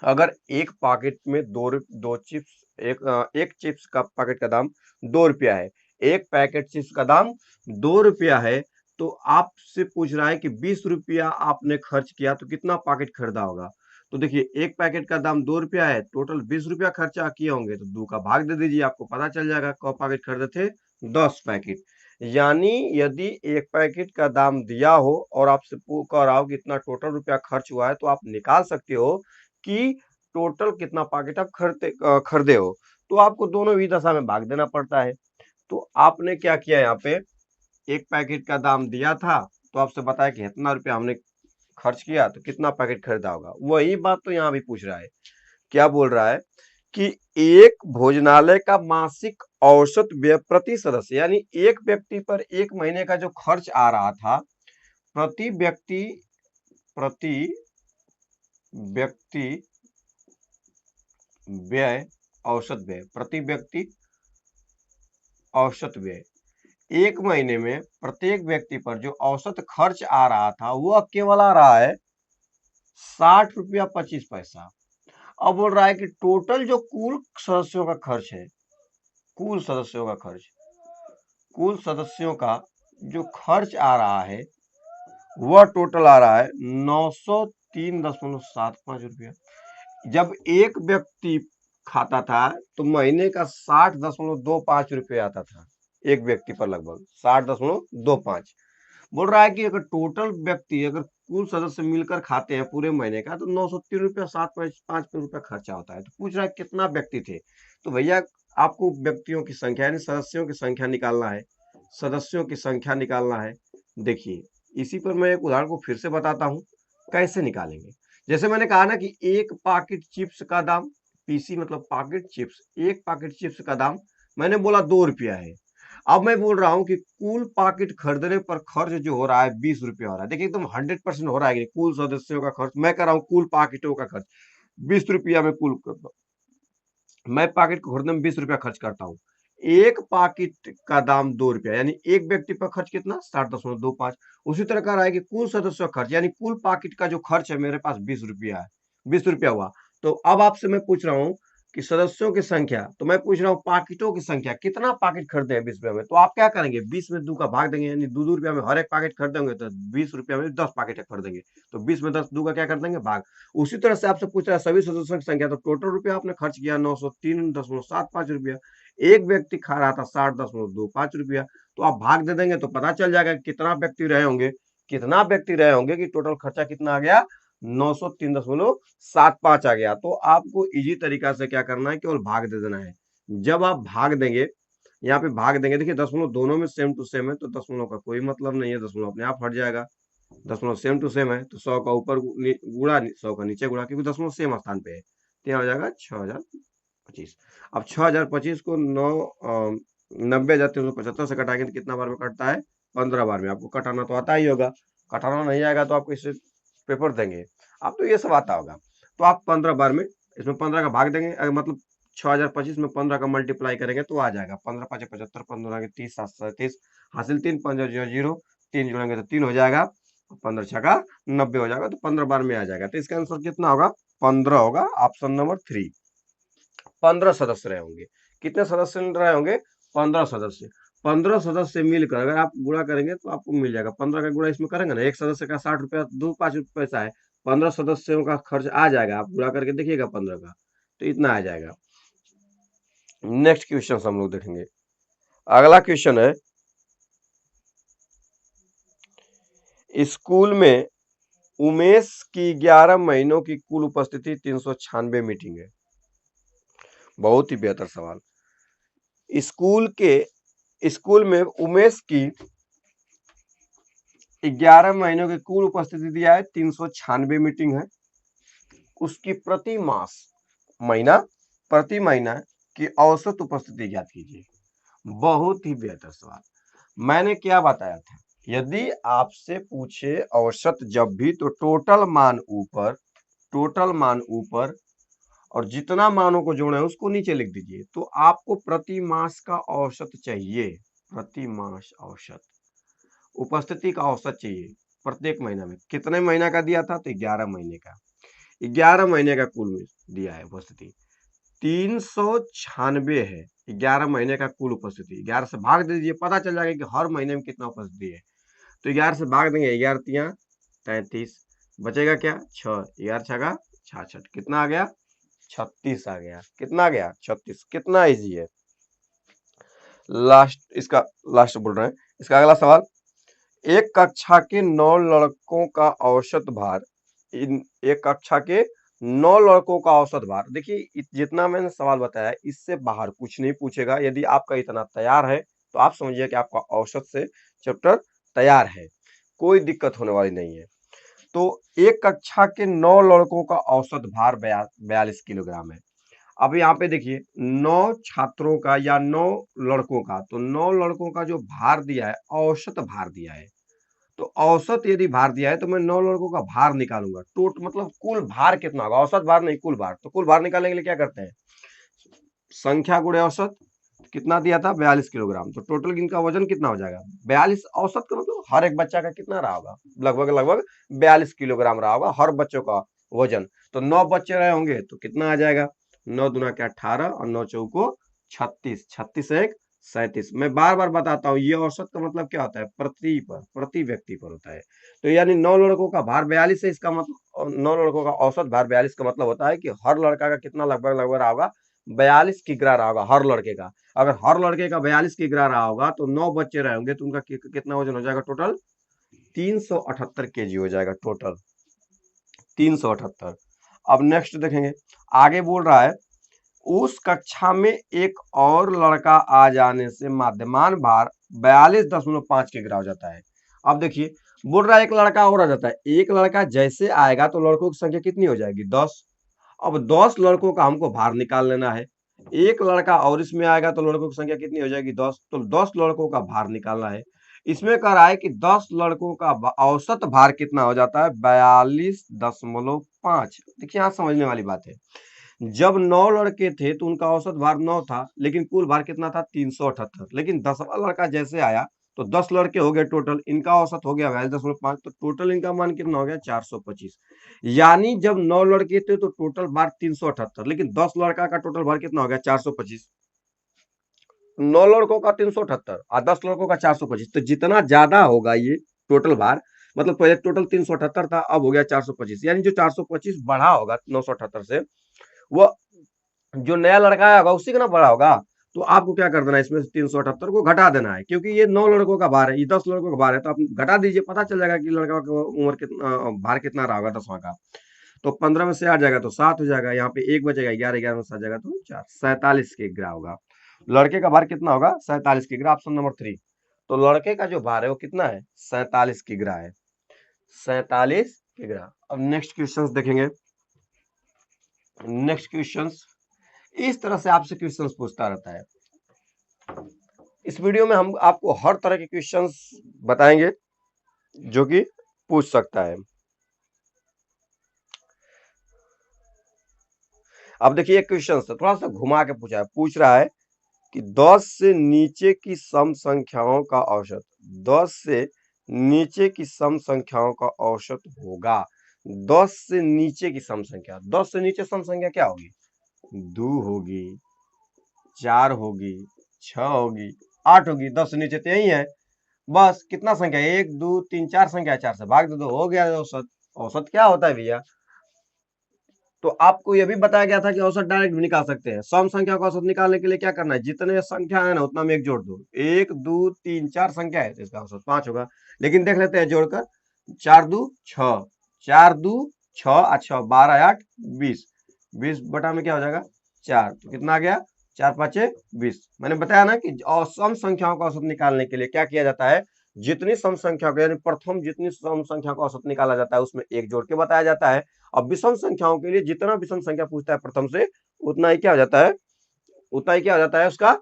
अगर एक पैकेट में दो चिप्स, एक चिप्स का पैकेट का दाम 2 रुपया है, एक पैकेट चिप्स का दाम 2 रुपया है, तो आपसे पूछ रहा है कि 20 रुपया आपने खर्च किया तो कितना पैकेट खरीदा होगा। तो देखिए, एक पैकेट का दाम 2 रुपया है, टोटल 20 रुपया खर्चा किए होंगे, तो 2 का भाग दे दीजिए, आपको पता चल जाएगा कौ पैकेट खरीदे थे, 10 पैकेट। यानी यदि एक पैकेट का दाम दिया हो और आपसे कह रहा हो कि इतना टोटल रुपया खर्च हुआ है, तो आप निकाल सकते हो कि टोटल कितना पैकेट आप खरीदे हो। तो आपको दोनों ही दशा में भाग देना पड़ता है। तो आपने क्या किया, यहाँ पे एक पैकेट का दाम दिया था, तो आपसे बताया कि इतना रुपया हमने खर्च किया, तो कितना पैकेट खरीदा होगा। वही बात तो यहाँ भी पूछ रहा है। क्या बोल रहा है कि एक भोजनालय का मासिक औसत व्यय प्रति सदस्य, यानी एक व्यक्ति पर एक महीने का जो खर्च आ रहा था, प्रति व्यक्ति प्रति व्यक्ति व्यय, औसत व्यय, प्रति व्यक्ति औसत व्यय, एक महीने में प्रत्येक व्यक्ति पर जो औसत खर्च आ रहा था, वह केवल आ रहा है 60 रुपया 25 पैसा। अब बोल रहा है कि टोटल जो कुल सदस्यों का खर्च है, कुल सदस्यों का खर्च, कुल सदस्यों का जो खर्च आ रहा है, वह टोटल आ रहा है 903.75 रुपया। जब एक व्यक्ति खाता था तो महीने का 60.25 रुपये आता था, एक व्यक्ति पर लगभग 60.25। बोल रहा है कि अगर टोटल व्यक्ति, अगर कुल सदस्य मिलकर खाते हैं पूरे महीने का, तो 903.75 रुपया खर्चा होता है। तो पूछ रहा है कितना व्यक्ति थे। तो भैया, आपको व्यक्तियों की संख्या यानी सदस्यों की संख्या निकालना है, सदस्यों की संख्या निकालना है। देखिए, इसी पर मैं एक उदाहरण को फिर से बताता हूं, कैसे निकालेंगे। जैसे मैंने कहा ना कि एक पैकेट चिप्स का दाम, पीसी मतलब पैकेट चिप्स, एक पैकेट चिप्स का दाम मैंने बोला 2 रुपया है। अब मैं बोल रहा हूं कि कुल पैकेट खरीदने पर खर्च जो हो रहा है 20 रुपया हो रहा है। देखिए, एकदम 100% हो रहा है कि कुल सदस्यों का खर्च, मैं कर रहा हूं कुल पैकेटों का खर्च 20 रुपया में, कुल मैं पैकेट को खरीदने में 20 रुपया खर्च करता हूँ। एक पैकेट का दाम 2 रुपया, यानी एक व्यक्ति पर खर्च कितना, 60.25। उसी तरह कह रहा है कि कुल सदस्यों का खर्च, यानी कुल पैकेट का जो खर्च है मेरे पास 20 रुपया है, 20 रुपया हुआ। तो अब आपसे मैं पूछ रहा हूँ कि सदस्यों की संख्या, तो मैं पूछ रहा हूँ पैकेटों की संख्या, कितना पैकेट खरीदे हैं 20 रुपया में। तो आप क्या करेंगे, 20 में 2 का भाग देंगे, यानी 2 रुपया में हर एक पैकेट खरीदेंगे, तो 20 रुपया में 10 पैकेट खरीदेंगे, तो 20 में 10, 2 का क्या कर देंगे, भाग। उसी तरह से आपसे पूछ रहा है सभी सदस्यों की संख्या, तो टोटल रुपया आपने खर्च किया 903.75 रुपया। एक व्यक्ति खा रहा था 60.25 रुपया, तो आप भाग दे देंगे तो पता चल जाएगा कितना व्यक्ति रहे होंगे, कितना व्यक्ति रहे होंगे, कि टोटल खर्चा कितना आ गया, 903.75 आ गया। तो आपको इजी तरीका से क्या करना है, केवल भाग दे देना है। जब आप भाग देंगे, यहाँ पे भाग देंगे, देखिए दशमलव दोनों में सेम टू सेम है, तो दशमलव का कोई मतलब नहीं है, दशमलव अपने आप हट जाएगा। दशमलव सेम टू सेम है तो 100 का ऊपर गुणा, 100 का नीचे गुणा, क्योंकि दशमलव सेम स्थान पे है। तो यहाँ हो जाएगा 6025। अब 6025 को 90,375 से कटाएंगे तो कितना बार में कटता है, 15 बार में। आपको कटाना तो आता ही होगा, कटाना नहीं आएगा तो आपको इससे पेपर देंगे, आप तो ये सब आता होगा। तो आप 15 बार में, इसमें 15 का भाग देंगे, अगर मतलब 6025 में 15 का मल्टीप्लाई करेंगे तो आ जाएगा 15 5 75, 15 के 30, 7 37, हासिल 3, 5 0, 3 जोड़ेंगे तो 3 हो जाएगा, 15 छका 90 हो जाएगा, तो 15 बार में आ जाएगा। तो इसका आंसर कितना होगा, 15 होगा, ऑप्शन नंबर 3। 15 सदस्य रहे होंगे। कितने सदस्य रहे होंगे, 15 सदस्य। 15 सदस्य मिलकर अगर आप गुणा करेंगे तो आपको मिल जाएगा, 15 का गुणा इसमें करेंगे ना, एक सदस्य का 60 रुपया, 2 5 पैसा है, 15 सदस्यों का खर्च आ जाएगा, आप पूरा करके देखिएगा 15 का, तो इतना आ जाएगा। नेक्स्ट क्वेश्चन हम लोग देखेंगे। अगला क्वेश्चन है, स्कूल में उमेश की 11 महीनों की कुल उपस्थिति 396 मीटिंग है। बहुत ही बेहतर सवाल। स्कूल में उमेश की 11 महीनों की कुल उपस्थिति दिया है 396 मीटिंग है। उसकी प्रति महीना की औसत उपस्थिति ज्ञात कीजिए। बहुत ही बेहतर सवाल। मैंने क्या बताया था, यदि आपसे पूछे औसत जब भी, तो टोटल मान ऊपर और जितना मानों को जोड़े उसको नीचे लिख दीजिए। तो आपको प्रति मास का औसत चाहिए, प्रति मास औसत, उपस्थिति का औसत चाहिए प्रत्येक महीना में। कितने महीना का दिया था, तो 11 महीने का। 11 महीने का कुल दिया है उपस्थिति 396 है। 11 महीने का कुल उपस्थिति 11 से भाग दे दीजिए, पता चल जाएगा कि हर महीने में कितना उपस्थिति है। तो 11 से भाग देंगे, 11 तिया 33, बचेगा क्या 6, 11 छगा 66, कितना आ गया 36 आ गया। कितना आ गया 36। कितना इजी है। लास्ट बोल रहे हैं। इसका अगला सवाल, एक कक्षा के 9 लड़कों का औसत भार, एक कक्षा के 9 लड़कों का औसत भार। देखिए जितना मैंने सवाल बताया इससे बाहर कुछ नहीं पूछेगा। यदि आपका इतना तैयार है तो आप समझिए कि आपका औसत से चैप्टर तैयार है, कोई दिक्कत होने वाली नहीं है। तो एक कक्षा के 9 लड़कों का औसत भार 42 किलोग्राम है। अब यहाँ पे देखिए 9 छात्रों का या 9 लड़कों का, तो 9 लड़कों का जो भार दिया है, औसत भार दिया है। तो औसत यदि भार दिया है तो मैं 9 लड़कों का भार निकालूंगा। मतलब कुल भार कितना होगा, औसत भार नहीं कुल भार। तो कुल भार निकालने के लिए क्या करते हैं, संख्या गुणे औसत। कितना दिया था 42 किलोग्राम, तो टोटल इनका वजन कितना हो जाएगा 42। औसत का मतलब हर एक बच्चा का कितना रहा होगा, लगभग 42 किलोग्राम रहा होगा हर बच्चों का वजन। तो 9 बच्चे रहे होंगे तो कितना आ जाएगा, 9 दूना क्या 18 और 9 चौको 36, 36 एक 37। मैं बार बार बताता हूँ, ये औसत का मतलब क्या होता है, प्रति व्यक्ति पर होता है। तो यानी 9 लड़कों का भार 42 है, इसका मतलब 9 लड़कों का औसत भार 42 का मतलब होता है कि हर लड़का का कितना लगभग रहा होगा 42 किग्रा रहा होगा हर लड़के का। अगर हर लड़के का 42 किग्रा रहा होगा तो 9 बच्चे रहे होंगे तो उनका कितना वजन हो जाएगा, टोटल 378 केजी हो जाएगा, टोटल 378। अब नेक्स्ट देखेंगे, आगे बोल रहा है, उस कक्षा में एक और लड़का आ जाने से माध्यमान भार 42.5 किग्रा हो जाता है। अब देखिए बोल रहा है एक लड़का और आ जाता है। एक लड़का जैसे आएगा तो लड़कों की संख्या कितनी हो जाएगी 10। अब 10 लड़कों का हमको भार निकाल लेना है। एक लड़का और इसमें आएगा तो लड़कों की संख्या कितनी हो जाएगी 10। तो 10 लड़कों का भार निकालना है। इसमें कह रहा है कि 10 लड़कों का औसत भार कितना हो जाता है 42.5। देखिए यहाँ समझने वाली बात है, जब 9 लड़के थे तो उनका औसत भार 9 था, लेकिन कुल भार कितना था 378। लेकिन 10वां लड़का जैसे आया तो 10 लड़के हो गए टोटल, इनका औसत हो गया 42.5, तो टोटल इनका मान कितना हो गया 425। यानी जब 9 लड़के थे तो टोटल भार 378, लेकिन 10 लड़का का टोटल भार कितना हो गया 425। 9 लड़कों का 378 और 10 लड़कों का 425, तो जितना ज्यादा होगा ये टोटल भार, मतलब पहले टोटल 378 था, अब हो गया 425। यानी जो 425 बढ़ा होगा 978 से, वो जो नया लड़का आएगा उसी का ना बड़ा होगा। तो आपको क्या कर देना है, इसमें से 378 को घटा देना है, क्योंकि ये 9 लड़कों का भार है, ये 10 लड़कों का भार है। तो आप घटा दीजिए, पता चल जाएगा कि लड़का का उम्र कितना, भार कितना रहा होगा 10वां का। तो 15 में से 8 जाएगा तो 7 हो जाएगा, यहाँ पे 1 बचेगा, 11 11 में 7 जाएगा तो 4, 47 किग्रा होगा। लड़के का भार कितना होगा 47 किग्रा, ऑप्शन नंबर 3। तो लड़के का जो भार है वो कितना है 47 किग्रा है, 47 किग्रा। अब नेक्स्ट क्वेश्चन देखेंगे। नेक्स्ट क्वेश्चन इस तरह से आपसे क्वेश्चंस पूछता रहता है। इस वीडियो में हम आपको हर तरह के क्वेश्चंस बताएंगे जो कि पूछ सकता है। अब देखिए एक क्वेश्चन थोड़ा सा घुमा के पूछ रहा है कि 10 से नीचे की सम संख्याओं का औसत, 10 से नीचे की सम संख्याओं का औसत होगा। 10 से नीचे की सम संख्या, 10 से नीचे सम संख्या क्या होगी, 2 होगी, 4 होगी, 6 होगी, 8 होगी। 10 से नीचे तो यही है। बस कितना संख्या 1 2 3 4 संख्या, 4 से भाग दे दो, हो गया औसत। औसत क्या होता है भैया? तो आपको यह भी बताया गया था कि औसत डायरेक्ट भी निकाल सकते हैं। सम संख्या का औसत निकालने के लिए क्या करना है, जितने संख्या है ना उतना में एक जोड़ दो। 1 2 3 4 संख्या है तो इसका औसत 5 होगा। लेकिन देख लेते हैं जोड़कर, 4 2 6, 4 2 6 अच्छा 12 8 20, 20 बटा में क्या हो जाएगा 4, तो कितना आ गया 4 5 20। मैंने बताया ना कि सम संख्याओं का औसत निकालने के लिए क्या किया जाता है, जितनी सम संख्या को यानी प्रथम जितनी सम संख्या का औसत निकाला जाता है उसमें एक जोड़ के बताया जाता है। अब विषम संख्याओं के लिए जितना विषम संख्या पूछता है प्रथम से उतना ही क्या हो जाता है, उतना ही क्या हो जाता है उसका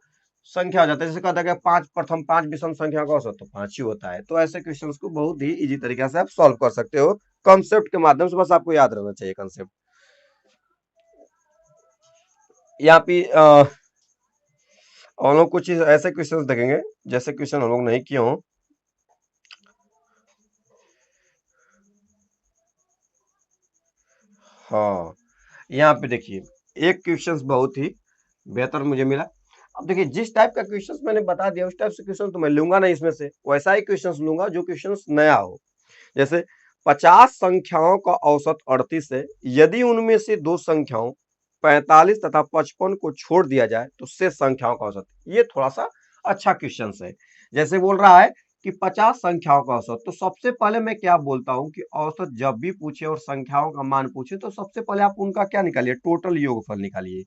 संख्या हो जाता है। जैसे कहता है कि पांच प्रथम 5 विषम संख्या का औसत तो 5 ही होता है। तो ऐसे क्वेश्चंस को बहुत ही इजी तरीके से आप सॉल्व कर सकते हो कॉन्सेप्ट के माध्यम से, बस आपको याद रहना चाहिए कॉन्सेप्ट। यहाँ पे हम लोग कुछ ऐसे क्वेश्चंस देखेंगे जैसे क्वेश्चन हम लोग नहीं किए हों। हाँ, यहाँ पे देखिए एक क्वेश्चन बहुत ही बेहतर मुझे मिला। अब देखिए जिस टाइप का क्वेश्चन मैंने बता दिया उस टाइप से क्वेश्चन तो मैं लूंगा नहीं इसमें से, वैसा ही क्वेश्चन लूंगा जो क्वेश्चन नया हो। जैसे 50 संख्याओं का औसत 38 है, यदि उनमें से दो संख्याओं 45 तथा 55 को छोड़ दिया जाए तो शेष संख्याओं का औसत। ये थोड़ा सा अच्छा क्वेश्चन है। जैसे बोल रहा है कि 50 संख्याओं का औसत, तो सबसे पहले मैं क्या बोलता हूं कि औसत जब भी पूछे और संख्याओं का मान पूछे तो सबसे पहले आप उनका क्या निकालिए, टोटल योगफल निकालिए।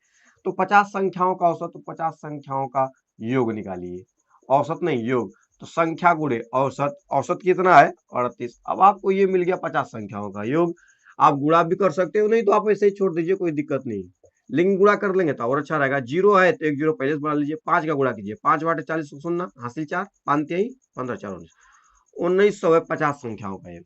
तो 50 संख्याओं का औसत, तो 50 संख्याओं का योग निकालिए, औसत नहीं योग। तो संख्या गुणे औसत, औसत कितना है 38। अब आपको ये मिल गया 50 संख्याओं का योग। आप गुणा भी कर सकते हो, नहीं तो आप ऐसे ही छोड़ दीजिए, कोई दिक्कत नहीं। लेकिन गुणा कर लेंगे तो और अच्छा रहेगा। जीरो है तो एक जीरो पहले से बना लीजिए। 5 का गुणा कीजिए, 5 बाटे 40 सुनना हासिल 4, 5 3 15 4 1900 है 50 संख्याओं का योग।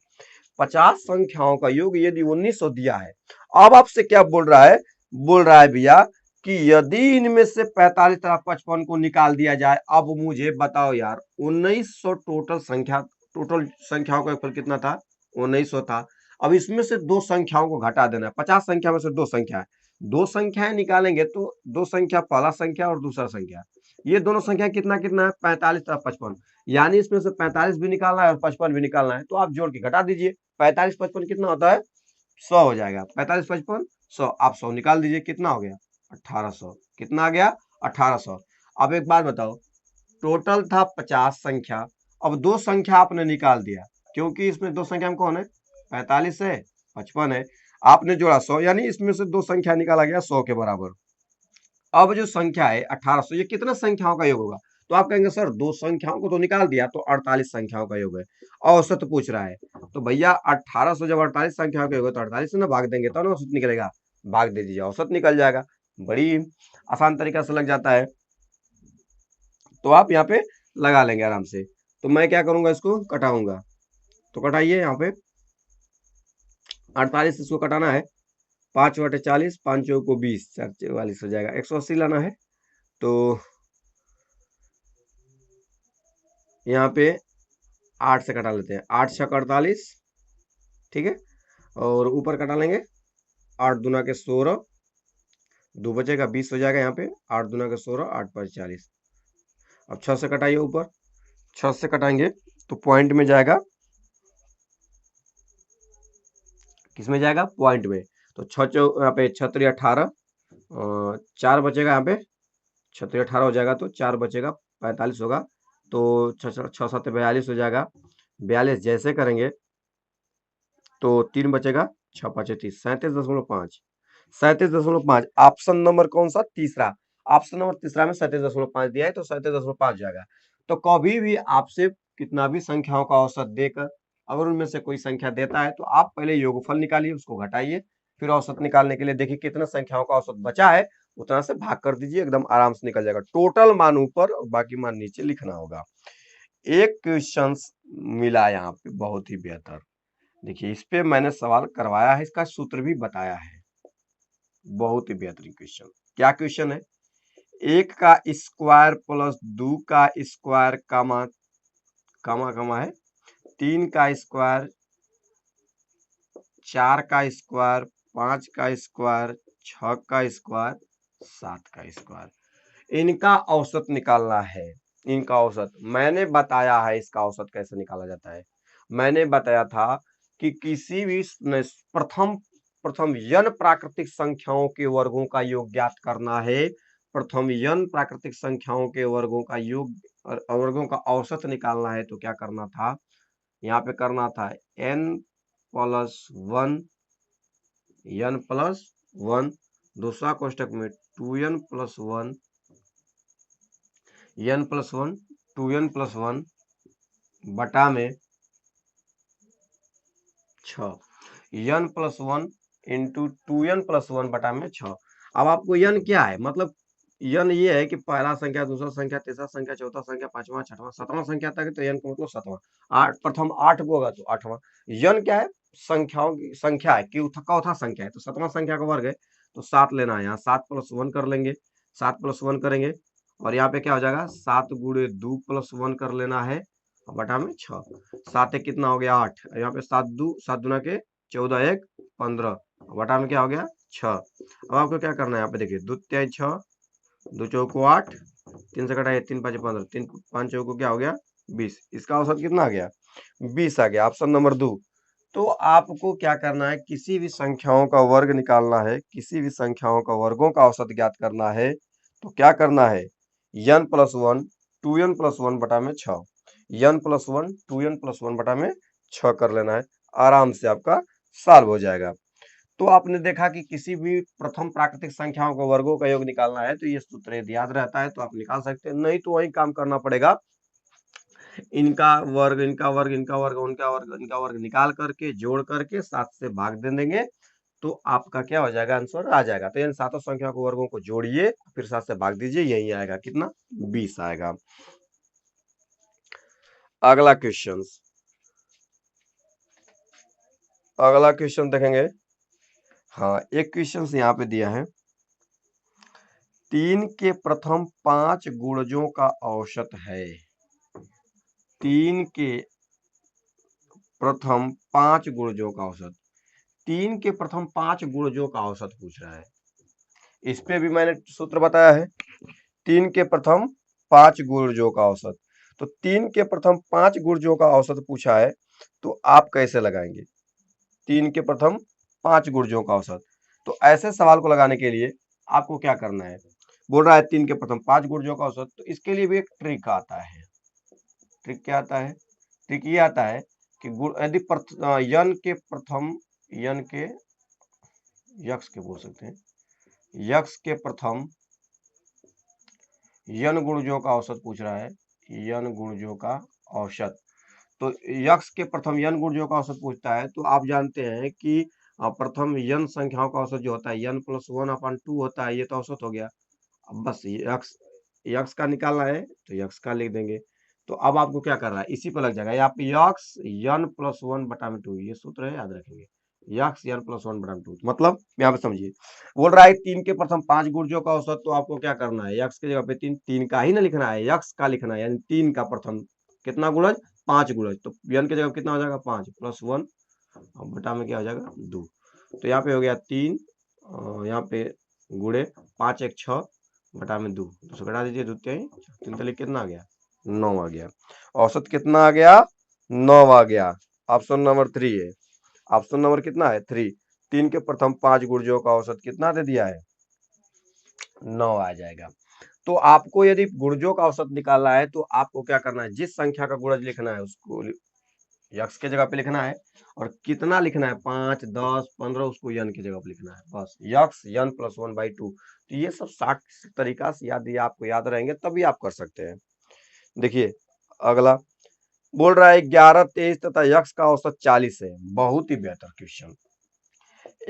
50 संख्याओं का योग यदि 1900 दिया है, अब आपसे क्या बोल रहा है, बोल रहा है भैया कि यदि इनमें से 45 तथा 55 को निकाल दिया जाए। अब मुझे बताओ यार 1900 टोटल संख्या, टोटल संख्याओं का योगफल कितना था 1900 था। अब इसमें से दो संख्याओं को घटा देना है। 50 संख्या में से दो संख्या है, दो संख्याएं निकालेंगे तो दो संख्या पहला संख्या और दूसरा संख्या, ये दोनों संख्या कितना कितना है 45 तथा 55, यानी इसमें से 45 भी निकालना है और 55 भी निकालना है। तो आप जोड़ के घटा दीजिए, 45 55 कितना होता है 100 हो जाएगा। 45 55 100, आप 100 निकाल दीजिए, कितना हो गया 1800। कितना आ गया 1800। अब एक बात बताओ, टोटल था 50 संख्या, अब दो संख्या आपने निकाल दिया, क्योंकि इसमें दो संख्या में कौन है 45 है 55 है, आपने जोड़ा 100, यानी इसमें से दो संख्या निकाला गया 100 के बराबर। अब जो संख्या है 1800, ये कितना संख्याओं का योग होगा? तो आप कहेंगे सर दो संख्याओं को तो निकाल दिया तो 48 संख्याओं का योग है, औसत पूछ रहा है। तो भैया 1800 जब 48 संख्याओं का योग है तो 48 से ना भाग देंगे तो ना औसत निकलेगा, भाग दे दीजिए औसत निकल जाएगा। बड़ी आसान तरीका से लग जाता है, तो आप यहाँ पे लगा लेंगे आराम से। तो मैं क्या करूंगा, इसको कटाऊंगा, तो कटाइए यहाँ पे 48 इसको कटाना है, 5 बटे 40, 5 को 20, 4 44 हो जाएगा, 180 लाना है। तो यहाँ पे 8 से कटा लेते हैं, 8 छक 48, ठीक है, और ऊपर कटा लेंगे 8 दूना के 16, दो बचेगा 20 हो जाएगा यहाँ पे, 8 दूना के 16, 8 5 40। अब 6 से कटाइए ऊपर, 6 से कटाएंगे तो पॉइंट में जाएगा, किस में जाएगा पॉइंट में। तो 6 यहाँ पे 6 18, 4 बचेगा यहाँ पे, 6 18 हो जाएगा तो 4 बचेगा 45 होगा, तो 6 7 42 हो जाएगा। 42 जैसे करेंगे तो 3 बचेगा, 6 5 30, 37.5, 37.5। ऑप्शन नंबर कौन सा, तीसरा। ऑप्शन नंबर तीसरा में 37.5 दिया है तो 37.5 जाएगा। तो कभी भी आपसे कितना भी संख्याओं का औसत देकर अगर उनमें से कोई संख्या देता है तो आप पहले योगफल निकालिए, उसको घटाइए, फिर औसत निकालने के लिए देखिए कितना संख्याओं का औसत बचा है उतना से भाग कर दीजिए, एकदम आराम से निकल जाएगा। टोटल मान ऊपर और बाकी मान नीचे लिखना होगा। एक क्वेश्चन मिला यहाँ पे बहुत ही बेहतर, देखिए इस पे मैंने सवाल करवाया है, इसका सूत्र भी बताया है, बहुत ही बेहतरीन क्वेश्चन। क्या क्वेश्चन है, एक का स्क्वायर प्लस दो का स्क्वायर कामा कामा कामा है, तीन का स्क्वायर, चार का स्क्वायर, पांच का स्क्वायर, छ का स्क्वायर, सात का स्क्वायर, इनका औसत निकालना है। इनका औसत मैंने बताया है, इसका औसत कैसे निकाला जाता है मैंने बताया था कि किसी भी प्रथम प्रथम n प्राकृतिक संख्याओं के वर्गों का योग ज्ञात करना है, प्रथम n प्राकृतिक संख्याओं के वर्गों का योग वर्गों का औसत निकालना है, तो क्या करना था, यहाँ पे करना था n+1 n+1, दूसरा कोष्टक में 2n+1 n+1 2n+1 बटा में 6 n+1 इंटू 2n+1 बटा में 6। अब आपको n क्या है, मतलब n ये है कि पहला संख्या, दूसरा संख्या, तीसरा संख्या, चौथा संख्या, पांचवा, छठवां, सातवां संख्या तक है, तो n का मतलब सातवां। प्रथम 8 को होगा तो आठवां। n क्या है, संख्याओं की संख्या है कि चौथा संख्या है, तो सातवां संख्या का वर्ग है, तो 7 लेना है। यहाँ 7+1 कर लेंगे, 7+1 करेंगे और यहाँ पे क्या हो जाएगा, 7 गुणे 2+1 कर लेना है बटा में 6। 7 एक कितना हो गया 8, यहाँ पे 7 दूना के 14 1 15 बटा में क्या हो गया 6। अब आपको क्या करना है, यहाँ पे देखिए 2 तिहाई 6, 2 चौको 8, 3 से कटाइए 3 5 15, 3 5 चौको क्या हो गया 20। इसका औसत कितना आ गया 20 आ गया, ऑप्शन नंबर 2। तो आपको क्या करना है, किसी भी संख्याओं का वर्ग निकालना है, किसी भी संख्याओं का वर्गों का औसत ज्ञात करना है, तो क्या करना है, n+1 2n+1 बटा में 6, n+1 2n+1 बटा में 6 कर लेना है, आराम से आपका सॉल्व हो जाएगा। तो आपने देखा कि किसी भी प्रथम प्राकृतिक संख्याओं को वर्गों का योग निकालना है, तो ये सूत्र यदि याद रहता है तो आप निकाल सकते हैं, नहीं तो वही काम करना पड़ेगा, इनका वर्ग इनका वर्ग इनका वर्ग उनका वर्ग इनका वर्ग निकाल करके जोड़ करके 7 से भाग दे देंगे, तो आपका क्या हो जाएगा, आंसर आ जाएगा। तो इन सातों संख्या को वर्गों को जोड़िए, फिर 7 से भाग दीजिए, यही आएगा कितना 20 आएगा। अगला क्वेश्चन, अगला क्वेश्चन देखेंगे। हाँ, एक क्वेश्चन यहाँ पे दिया है, 3 के प्रथम 5 गुणजों का औसत है। 3 के प्रथम 5 गुणजों का औसत, 3 के प्रथम 5 गुणजों का औसत पूछ रहा है। इस पे भी मैंने सूत्र बताया है, 3 के प्रथम 5 गुणजों का औसत। तो 3 के प्रथम 5 गुणजों का औसत पूछा है, तो आप कैसे लगाएंगे 3 के प्रथम 5 गुणजों का औसत। तो ऐसे सवाल को लगाने के लिए आपको क्या करना है, बोल रहा है 3 के प्रथम 5 गुणजों का औसत, तो इसके लिए भी एक ट्रिक आता है। ट्रिक क्या आता है, ट्रिक ये आता है कि यदि यन के प्रथम, यन के यक्स के बोल सकते हैं, यक्स के प्रथम यन गुणजों का औसत पूछ रहा है, यन गुणजों का औसत। तो यक्स के प्रथम यन गुणजों का औसत पूछता है, तो आप जानते हैं कि प्रथम यन संख्याओं का औसत जो होता है n+1/2 होता है, ये तो औसत हो गया। अब बस यक्स यक्स का निकालना है, तो यक्स का लिख देंगे। तो अब आपको क्या करना है, इसी पर लग जाएगा, यहाँ पे यक्स n+1/2, ये सूत्र है, याद रखेंगे, यक्स n+1/2। मतलब यहाँ पे समझिए, बोल रहा है 3 के प्रथम 5 गुणजों का औसत, तो आपको क्या करना है, यक्स की जगह पे 3 का ही ना लिखना है, यक्स का लिखना है, यानी 3 का प्रथम कितना गुणज 5 गुणज, तो n की जगह कितना हो जाएगा 5 + 1 बटा में क्या हो जाएगा 2। तो यहाँ पे हो गया 3, यहाँ पे गुणे 5 1 6 बटा में 2, तो घटा दीजिए, 2 3 3 तले कितना आ गया 9 आ गया। औसत कितना आ गया 9 आ गया, ऑप्शन नंबर 3 है। ऑप्शन नंबर कितना है 3। 3 के प्रथम 5 गुणजों का औसत कितना दे दिया है 9 आ जाएगा। तो आपको यदि गुणजों का औसत निकालना है, तो आपको क्या करना है, जिस संख्या का गुणज लिखना है उसको यक्स के जगह पे लिखना है, और कितना लिखना है 5 10 15, उसको यन की जगह पे लिखना है, बस यक्स n+1/2। तो ये सब शार्ट तरीका से यदि आपको याद रहेंगे तभी आप कर सकते हैं। देखिए अगला बोल रहा है 11 23 तथा यक्स का औसत 40 है। बहुत ही बेहतर क्वेश्चन,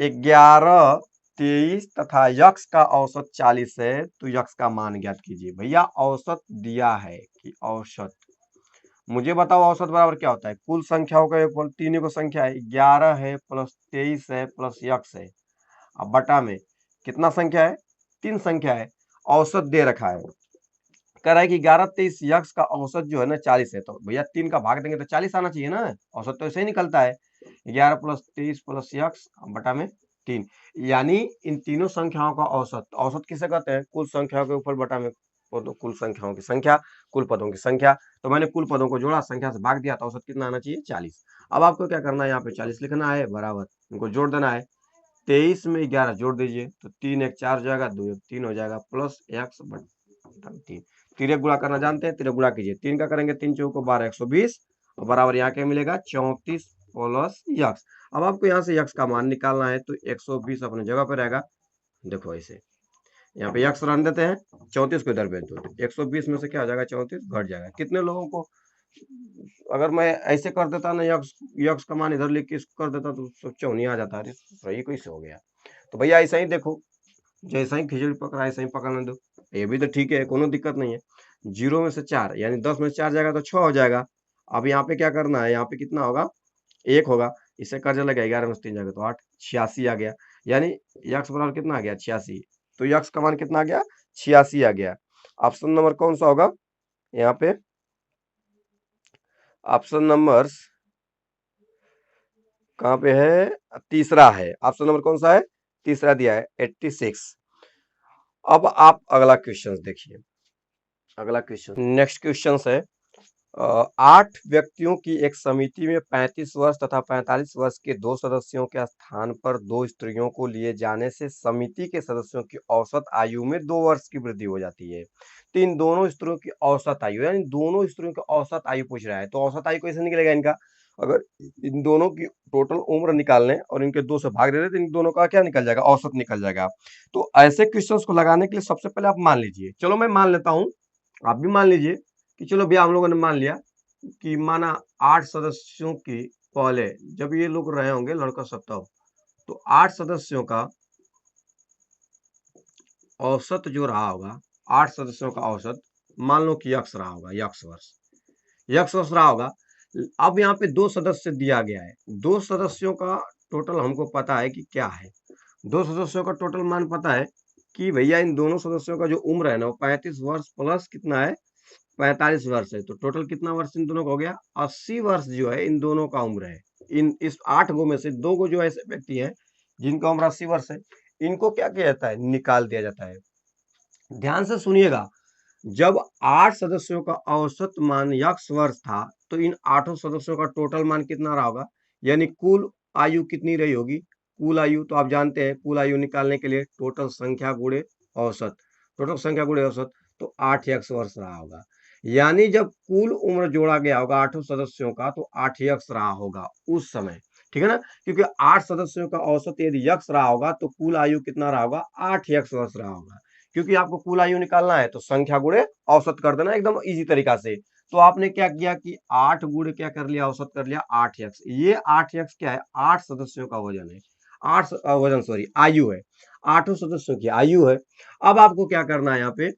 11 23 तथा यक्स का औसत 40 है, तो यक्स का मान ज्ञात कीजिए। भैया औसत दिया है कि औसत, मुझे बताओ औसत बराबर क्या होता है, कुल संख्याओं का योग, तीनों को संख्या है, 11 है प्लस 23 है प्लस यक्स है, अब बटा में कितना संख्या है 3 संख्या है, औसत दे रखा है, कह रहा है कि 11 23 यक्स का औसत जो है ना 40 है, तो भैया 3 का भाग देंगे तो 40 आना चाहिए ना, औसत तो ऐसे ही निकलता है 11 + 23 + यक्स बटा में 3, यानी इन तीनों संख्याओं का औसत, औसत किसे कहते हैं, कुल संख्याओं के ऊपर बटा में पदों कुल संख्याओं की संख्या, कुल पदों की संख्या। तो मैंने कुल पदों को जोड़ा, संख्या से भाग दिया, तो औसत कितना आना चाहिए 40। अब आपको क्या करना है, यहाँ पे 40 लिखना है बराबर, इनको जोड़ देना है। 23 में 11 जोड़ दीजिए तो 3 1 4 हो जाएगा, 2 1 3 हो जाएगा, प्लस x बटा 3। तिरक गुणा करना जानते हैं, तिरक गुणा कीजिए, 3 का करेंगे 3 चौको 12 120 और बराबर यहाँ क्या मिलेगा 34 प्लस यक्स। अब आपको यहाँ से यक्स का मान निकालना है, तो 120 अपने जगह पर रहेगा। देखो ऐसे यहाँ पे यक्स रन देते हैं, 34 को इधर भेज दो, 120 में से क्या हो जाएगा 34 घट जाएगा। कितने लोगों को अगर मैं ऐसे कर देता ना, यक्स यक्स का मान इधर लिख के इसको कर देता तो सोचो नहीं आ जाता, अरे सही कैसे हो गया। तो भैया ऐसा ही देखो, जैसा ही खिचड़ी पकड़ा ऐसा ही पकड़ने दो, ये भी तो ठीक है, कोनो दिक्कत नहीं है। 0 में से 4 यानी 10 में से 4 जाएगा तो 6 हो जाएगा। अब यहाँ पे क्या करना है, यहाँ पे कितना होगा 1 होगा, इससे कर्जा लगा 11 में से 3 जाएगा तो 8, 86 आ गया। यानी यक्स बराबर कितना आ गया 86। तो यक्स का मान कितना आ गया 86 आ गया। ऑप्शन नंबर कौन सा होगा यहाँ पे, ऑप्शन नंबर कहाँ पे है, तीसरा है। ऑप्शन नंबर कौन सा है, तीसरा दिया है 86। अब आप अगला क्वेश्चन देखिए, अगला क्वेश्चन नेक्स्ट क्वेश्चन है 8 व्यक्तियों की एक समिति में 35 वर्ष तथा 45 वर्ष के 2 सदस्यों के स्थान पर 2 स्त्रियों को लिए जाने से समिति के सदस्यों की औसत आयु में 2 वर्ष की वृद्धि हो जाती है। तो इन दोनों स्त्रियों की औसत आयु, यानी दोनों स्त्रियों की औसत आयु पूछ रहा है, तो औसत आयु कैसे निकलेगा इनका, अगर इन दोनों की टोटल उम्र निकालने और इनके 2 से भाग दे रहे तो इन दोनों का क्या निकल जाएगा, औसत निकल जाएगा। तो ऐसे क्वेश्चंस को लगाने के लिए सबसे पहले आप मान लीजिए, चलो मैं मान लेता हूं, आप भी मान लीजिए कि चलो भैया हम लोगों ने मान लिया कि माना 8 सदस्यों की, पहले जब ये लोग रहे होंगे लड़का सब तब, तो 8 सदस्यों का औसत जो रहा होगा, 8 सदस्यों का औसत मान लो कि यक्स रहा होगा, यक्स वर्ष रहा होगा। अब यहाँ पे 2 सदस्य दिया गया है, 2 सदस्यों का टोटल हमको पता है कि क्या है, 2 सदस्यों का टोटल मान पता है कि भैया इन दोनों सदस्यों का जो उम्र है ना वो 35 वर्ष प्लस कितना है 45 वर्ष है। तो टोटल कितना वर्ष इन दोनों का हो गया 80 वर्ष जो है इन दोनों का उम्र है। इन इस 8 गो में से 2 गो जो ऐसे व्यक्ति हैं जिनका उम्र 80 वर्ष है, इनको क्या किया जाता है, निकाल दिया जाता है। ध्यान से सुनिएगा, जब 8 सदस्यों का औसत मान यक्स वर्ष था तो इन 8 सदस्यों का टोटल मान कितना रहा होगा, यानी कुल आयु कितनी रही होगी, कुल आयु तो आप जानते हैं कुल आयु निकालने के लिए टोटल संख्या गुणे औसत, टोटल संख्या गुणे औसत, तो 8 यक्स वर्ष रहा होगा। यानी जब कुल उम्र जोड़ा गया होगा 8 सदस्यों का तो 8 यक्स रहा होगा उस समय, ठीक है ना, क्योंकि 8 सदस्यों का औसत यदि यक्स रहा होगा तो कुल आयु कितना रहा होगा 8 यक्स वर्ष रहा होगा। क्योंकि आपको कुल आयु निकालना है तो संख्या गुणे औसत कर देना एकदम इजी तरीका से। तो आपने क्या किया कि 8 गुणे क्या कर लिया, औसत कर लिया 8 यक्स। ये 8 यक्स क्या है, 8 सदस्यों का वजन है, 8 वजन सॉरी आयु है, 8 सदस्यों की आयु है। अब आपको क्या करना है यहाँ पे,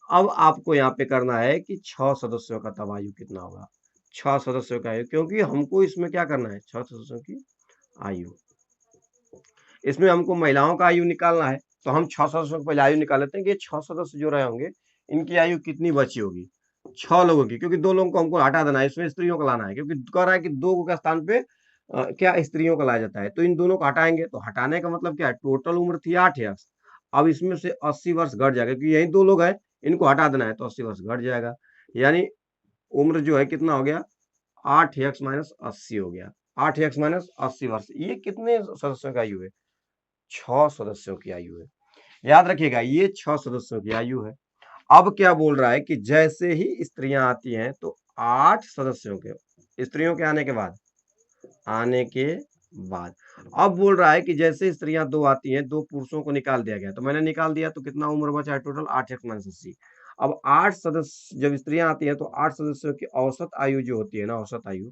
अब आपको यहाँ पे करना है कि 6 सदस्यों का तब आयु कितना होगा, 6 सदस्यों का आयु, क्योंकि हमको इसमें क्या करना है 6 सदस्यों की आयु, इसमें हमको महिलाओं का आयु निकालना है। तो हम 6 सदस्यों को पहले आयु निकाल लेते हैं कि 6 सदस्य जो रहे होंगे इनकी आयु कितनी बची होगी 6 लोगों की, क्योंकि 2 लोगों को हमको हटा देना है, इसमें स्त्रियों को लाना है, क्योंकि कह रहा है कि 2 के स्थान पे क्या स्त्रियों को लाया जाता है। तो इन दोनों को हटाएंगे, तो हटाने का मतलब क्या है, टोटल उम्र थी 8 यक्स, अब इसमें से 80 वर्ष घट जाएगा, क्योंकि यही 2 लोग हैं, इनको हटा देना है तो 80 वर्ष घट जाएगा। यानी उम्र जो है कितना हो गया 8 यक्स माइनस 80 हो गया, 8 यक्स माइनस 80 वर्ष। ये कितने सदस्यों का आयु है, 6 सदस्यों की आयु है। याद रखिएगा ये 6 सदस्यों की आयु है। अब क्या बोल रहा है कि जैसे ही स्त्रियां आती हैं तो 8 सदस्यों के, स्त्रियों के आने के बाद अब बोल रहा है कि जैसे स्त्रियां 2 आती हैं, 2 पुरुषों को निकाल दिया गया, तो मैंने निकाल दिया तो कितना उम्र बचा है टोटल 8 एक्स माइनस 80। अब 8 सदस्य जब स्त्रियां आती हैं तो 8 सदस्यों की औसत आयु जो होती है ना, औसत आयु,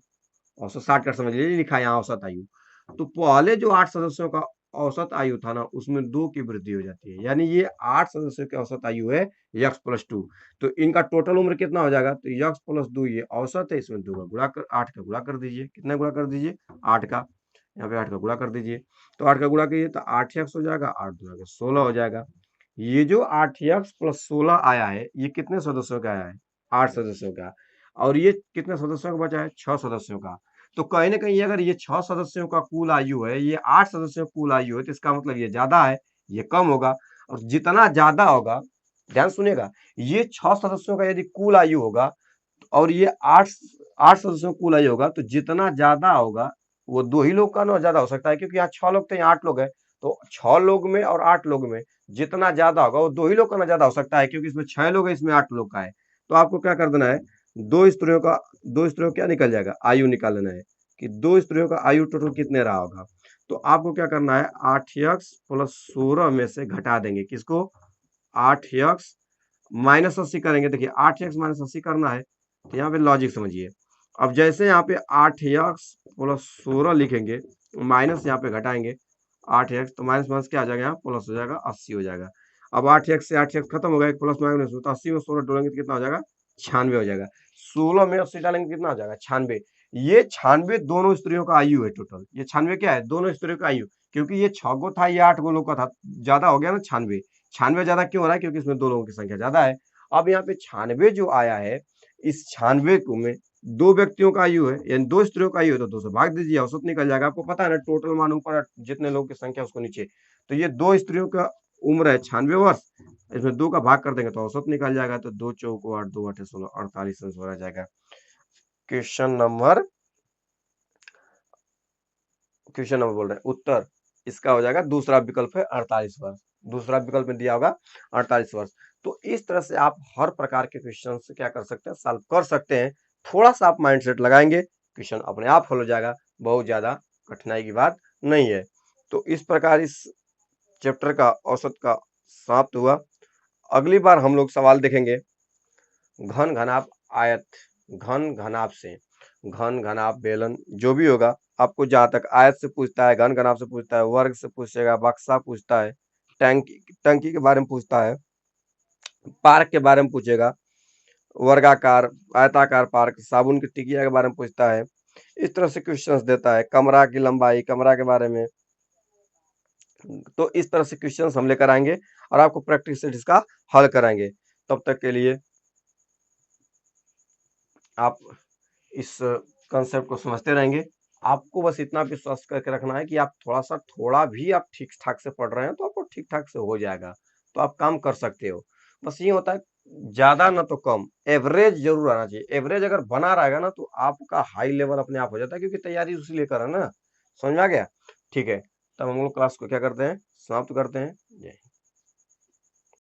औसत 60 का समझ लीजिए, लिखा है यहाँ औसत आयु, तो पहले जो 8 सदस्यों का औसत आयु था ना उसमें 2 की वृद्धि हो जाती है, यानी ये 8 सदस्यों की औसत आयु है यक्स प्लस 2। तो इनका टोटल उम्र कितना हो जाएगा, तो यक्स प्लस 2 ये औसत है, इसमें 2 का गुणा कर 8 का गुणा कर दीजिए, कितना गुणा कर दीजिए 8 का, यहाँ पे 8 का गुणा कर दीजिए, तो 8 का गुणा कीजिए तो 8 यक्स हो जाएगा, 8 गुणा के 16 हो जाएगा। ये जो 8 यक्स प्लस 16 आया है ये कितने सदस्यों का आया है, 8 सदस्यों का, और ये कितने सदस्यों का बचा है 6 सदस्यों का। तो कहीं ना कहीं अगर ये 6 सदस्यों का कुल आयु है, ये 8 सदस्यों का कुल आयु है, तो इसका मतलब ये ज्यादा है, ये कम होगा, और जितना ज्यादा होगा ध्यान सुनिएगा, ये 6 सदस्यों का यदि कुल आयु होगा और ये 8 सदस्यों का कुल आयु होगा, तो जितना ज्यादा होगा वो 2 ही लोग का ना ज्यादा हो सकता है, क्योंकि यहाँ 6 लोग थे, यहाँ 8 लोग है, तो 6 लोग में और 8 लोग में जितना ज्यादा होगा वो 2 ही लोग का ना ज्यादा हो सकता है, क्योंकि इसमें 6 लोग है, इसमें 8 लोग का है। तो आपको क्या कर देना है, दो स्त्रियों क्या निकल जाएगा, आयु निकाल लेना है कि 2 स्त्रियों का आयु टोटल कितने रहा होगा। तो आपको क्या करना है, 8x प्लस 16 में से घटा देंगे किसको, 8x माइनस 80 करेंगे। देखिए 8x माइनस 80 करना है, तो यहाँ पे लॉजिक समझिए। अब जैसे यहाँ पे 8x प्लस 16 लिखेंगे, माइनस यहाँ पे घटाएंगे 8x, तो माइनस माइनस क्या आ जाएगा, यहाँ प्लस हो जाएगा, 80 हो जाएगा। अब 8x से 8x खत्म हो गया, एक प्लस माइनस, तो 80 में 16 डालेंगे तो कितना हो जाएगा, 96 हो जाएगा। 16 में 80 डालेंगे कितना हो जाएगा, 96। ये 96 दोनों स्त्रियों का आयु है टोटल, ये 96 क्या है, दोनों स्त्रियों का आयु, क्योंकि ये 6 गो था, ये 8 गो लोग का था, ज्यादा हो गया ना 96। 96 ज्यादा क्यों हो रहा है, क्योंकि इसमें 2 लोगों की संख्या ज्यादा है। अब यहाँ पे 96 जो आया है, इस 96 को में 2 व्यक्तियों का आयु है, यानी 2 स्त्रियों का आयु है, तो 2 से भाग दीजिए, औसत निकल जाएगा। आपको पता है ना, टोटल मान ऊपर, जितने लोगों की संख्या उसको नीचे। तो ये 2 स्त्रियों का उम्र है 96 वर्ष, इसमें 2 का भाग कर देंगे तो औसत निकल जाएगा। तो 2 चौको 8, 2 8 16, 48 आंसर आ जाएगा। क्वेश्चन नंबर बोल रहे हैं, उत्तर इसका हो जाएगा दूसरा विकल्प है 48 वर्ष। दूसरा विकल्प में दिया होगा 48 वर्ष। तो इस तरह से आप हर प्रकार के क्वेश्चन से क्या कर सकते हैं, सॉल्व कर सकते हैं। थोड़ा सा आप माइंडसेट लगाएंगे, क्वेश्चन अपने आप हल हो जाएगा, बहुत ज्यादा कठिनाई की बात नहीं है। तो इस प्रकार इस चैप्टर का औसत का समाप्त हुआ। अगली बार हम लोग सवाल देखेंगे घन घनाप आयत, घन घनाप से, घन घनाप बेलन जो भी होगा, आपको जहां तक आयत से पूछता है, घन घनाप से पूछता है, वर्ग से पूछेगा, बक्सा पूछता है, टंकी के बारे में पूछता है, पार्क के बारे में पूछेगा, वर्गाकार आयताकार पार्क, साबुन की टिकिया के बारे में पूछता है। इस तरह से क्वेश्चंस देता है, कमरा की लंबाई, कमरा के बारे में। तो इस तरह से क्वेश्चंस हम लेकर आएंगे और आपको प्रैक्टिस से इसका हल कराएंगे। तब तक के लिए आप इस कंसेप्ट को समझते रहेंगे। आपको बस इतना विश्वास करके रखना है कि आप थोड़ा भी आप ठीक ठाक से पढ़ रहे हैं तो आपको ठीक ठाक से हो जाएगा, तो आप काम कर सकते हो। बस ये होता है, ज्यादा ना तो कम, एवरेज जरूर आना चाहिए। एवरेज अगर बना रहेगा ना तो आपका हाई लेवल अपने आप हो जाता है, क्योंकि तैयारी उसी लेकर है ना। समझ में आ गया, ठीक है। तब हम लोग क्लास को क्या करते हैं, समाप्त करते हैं। जय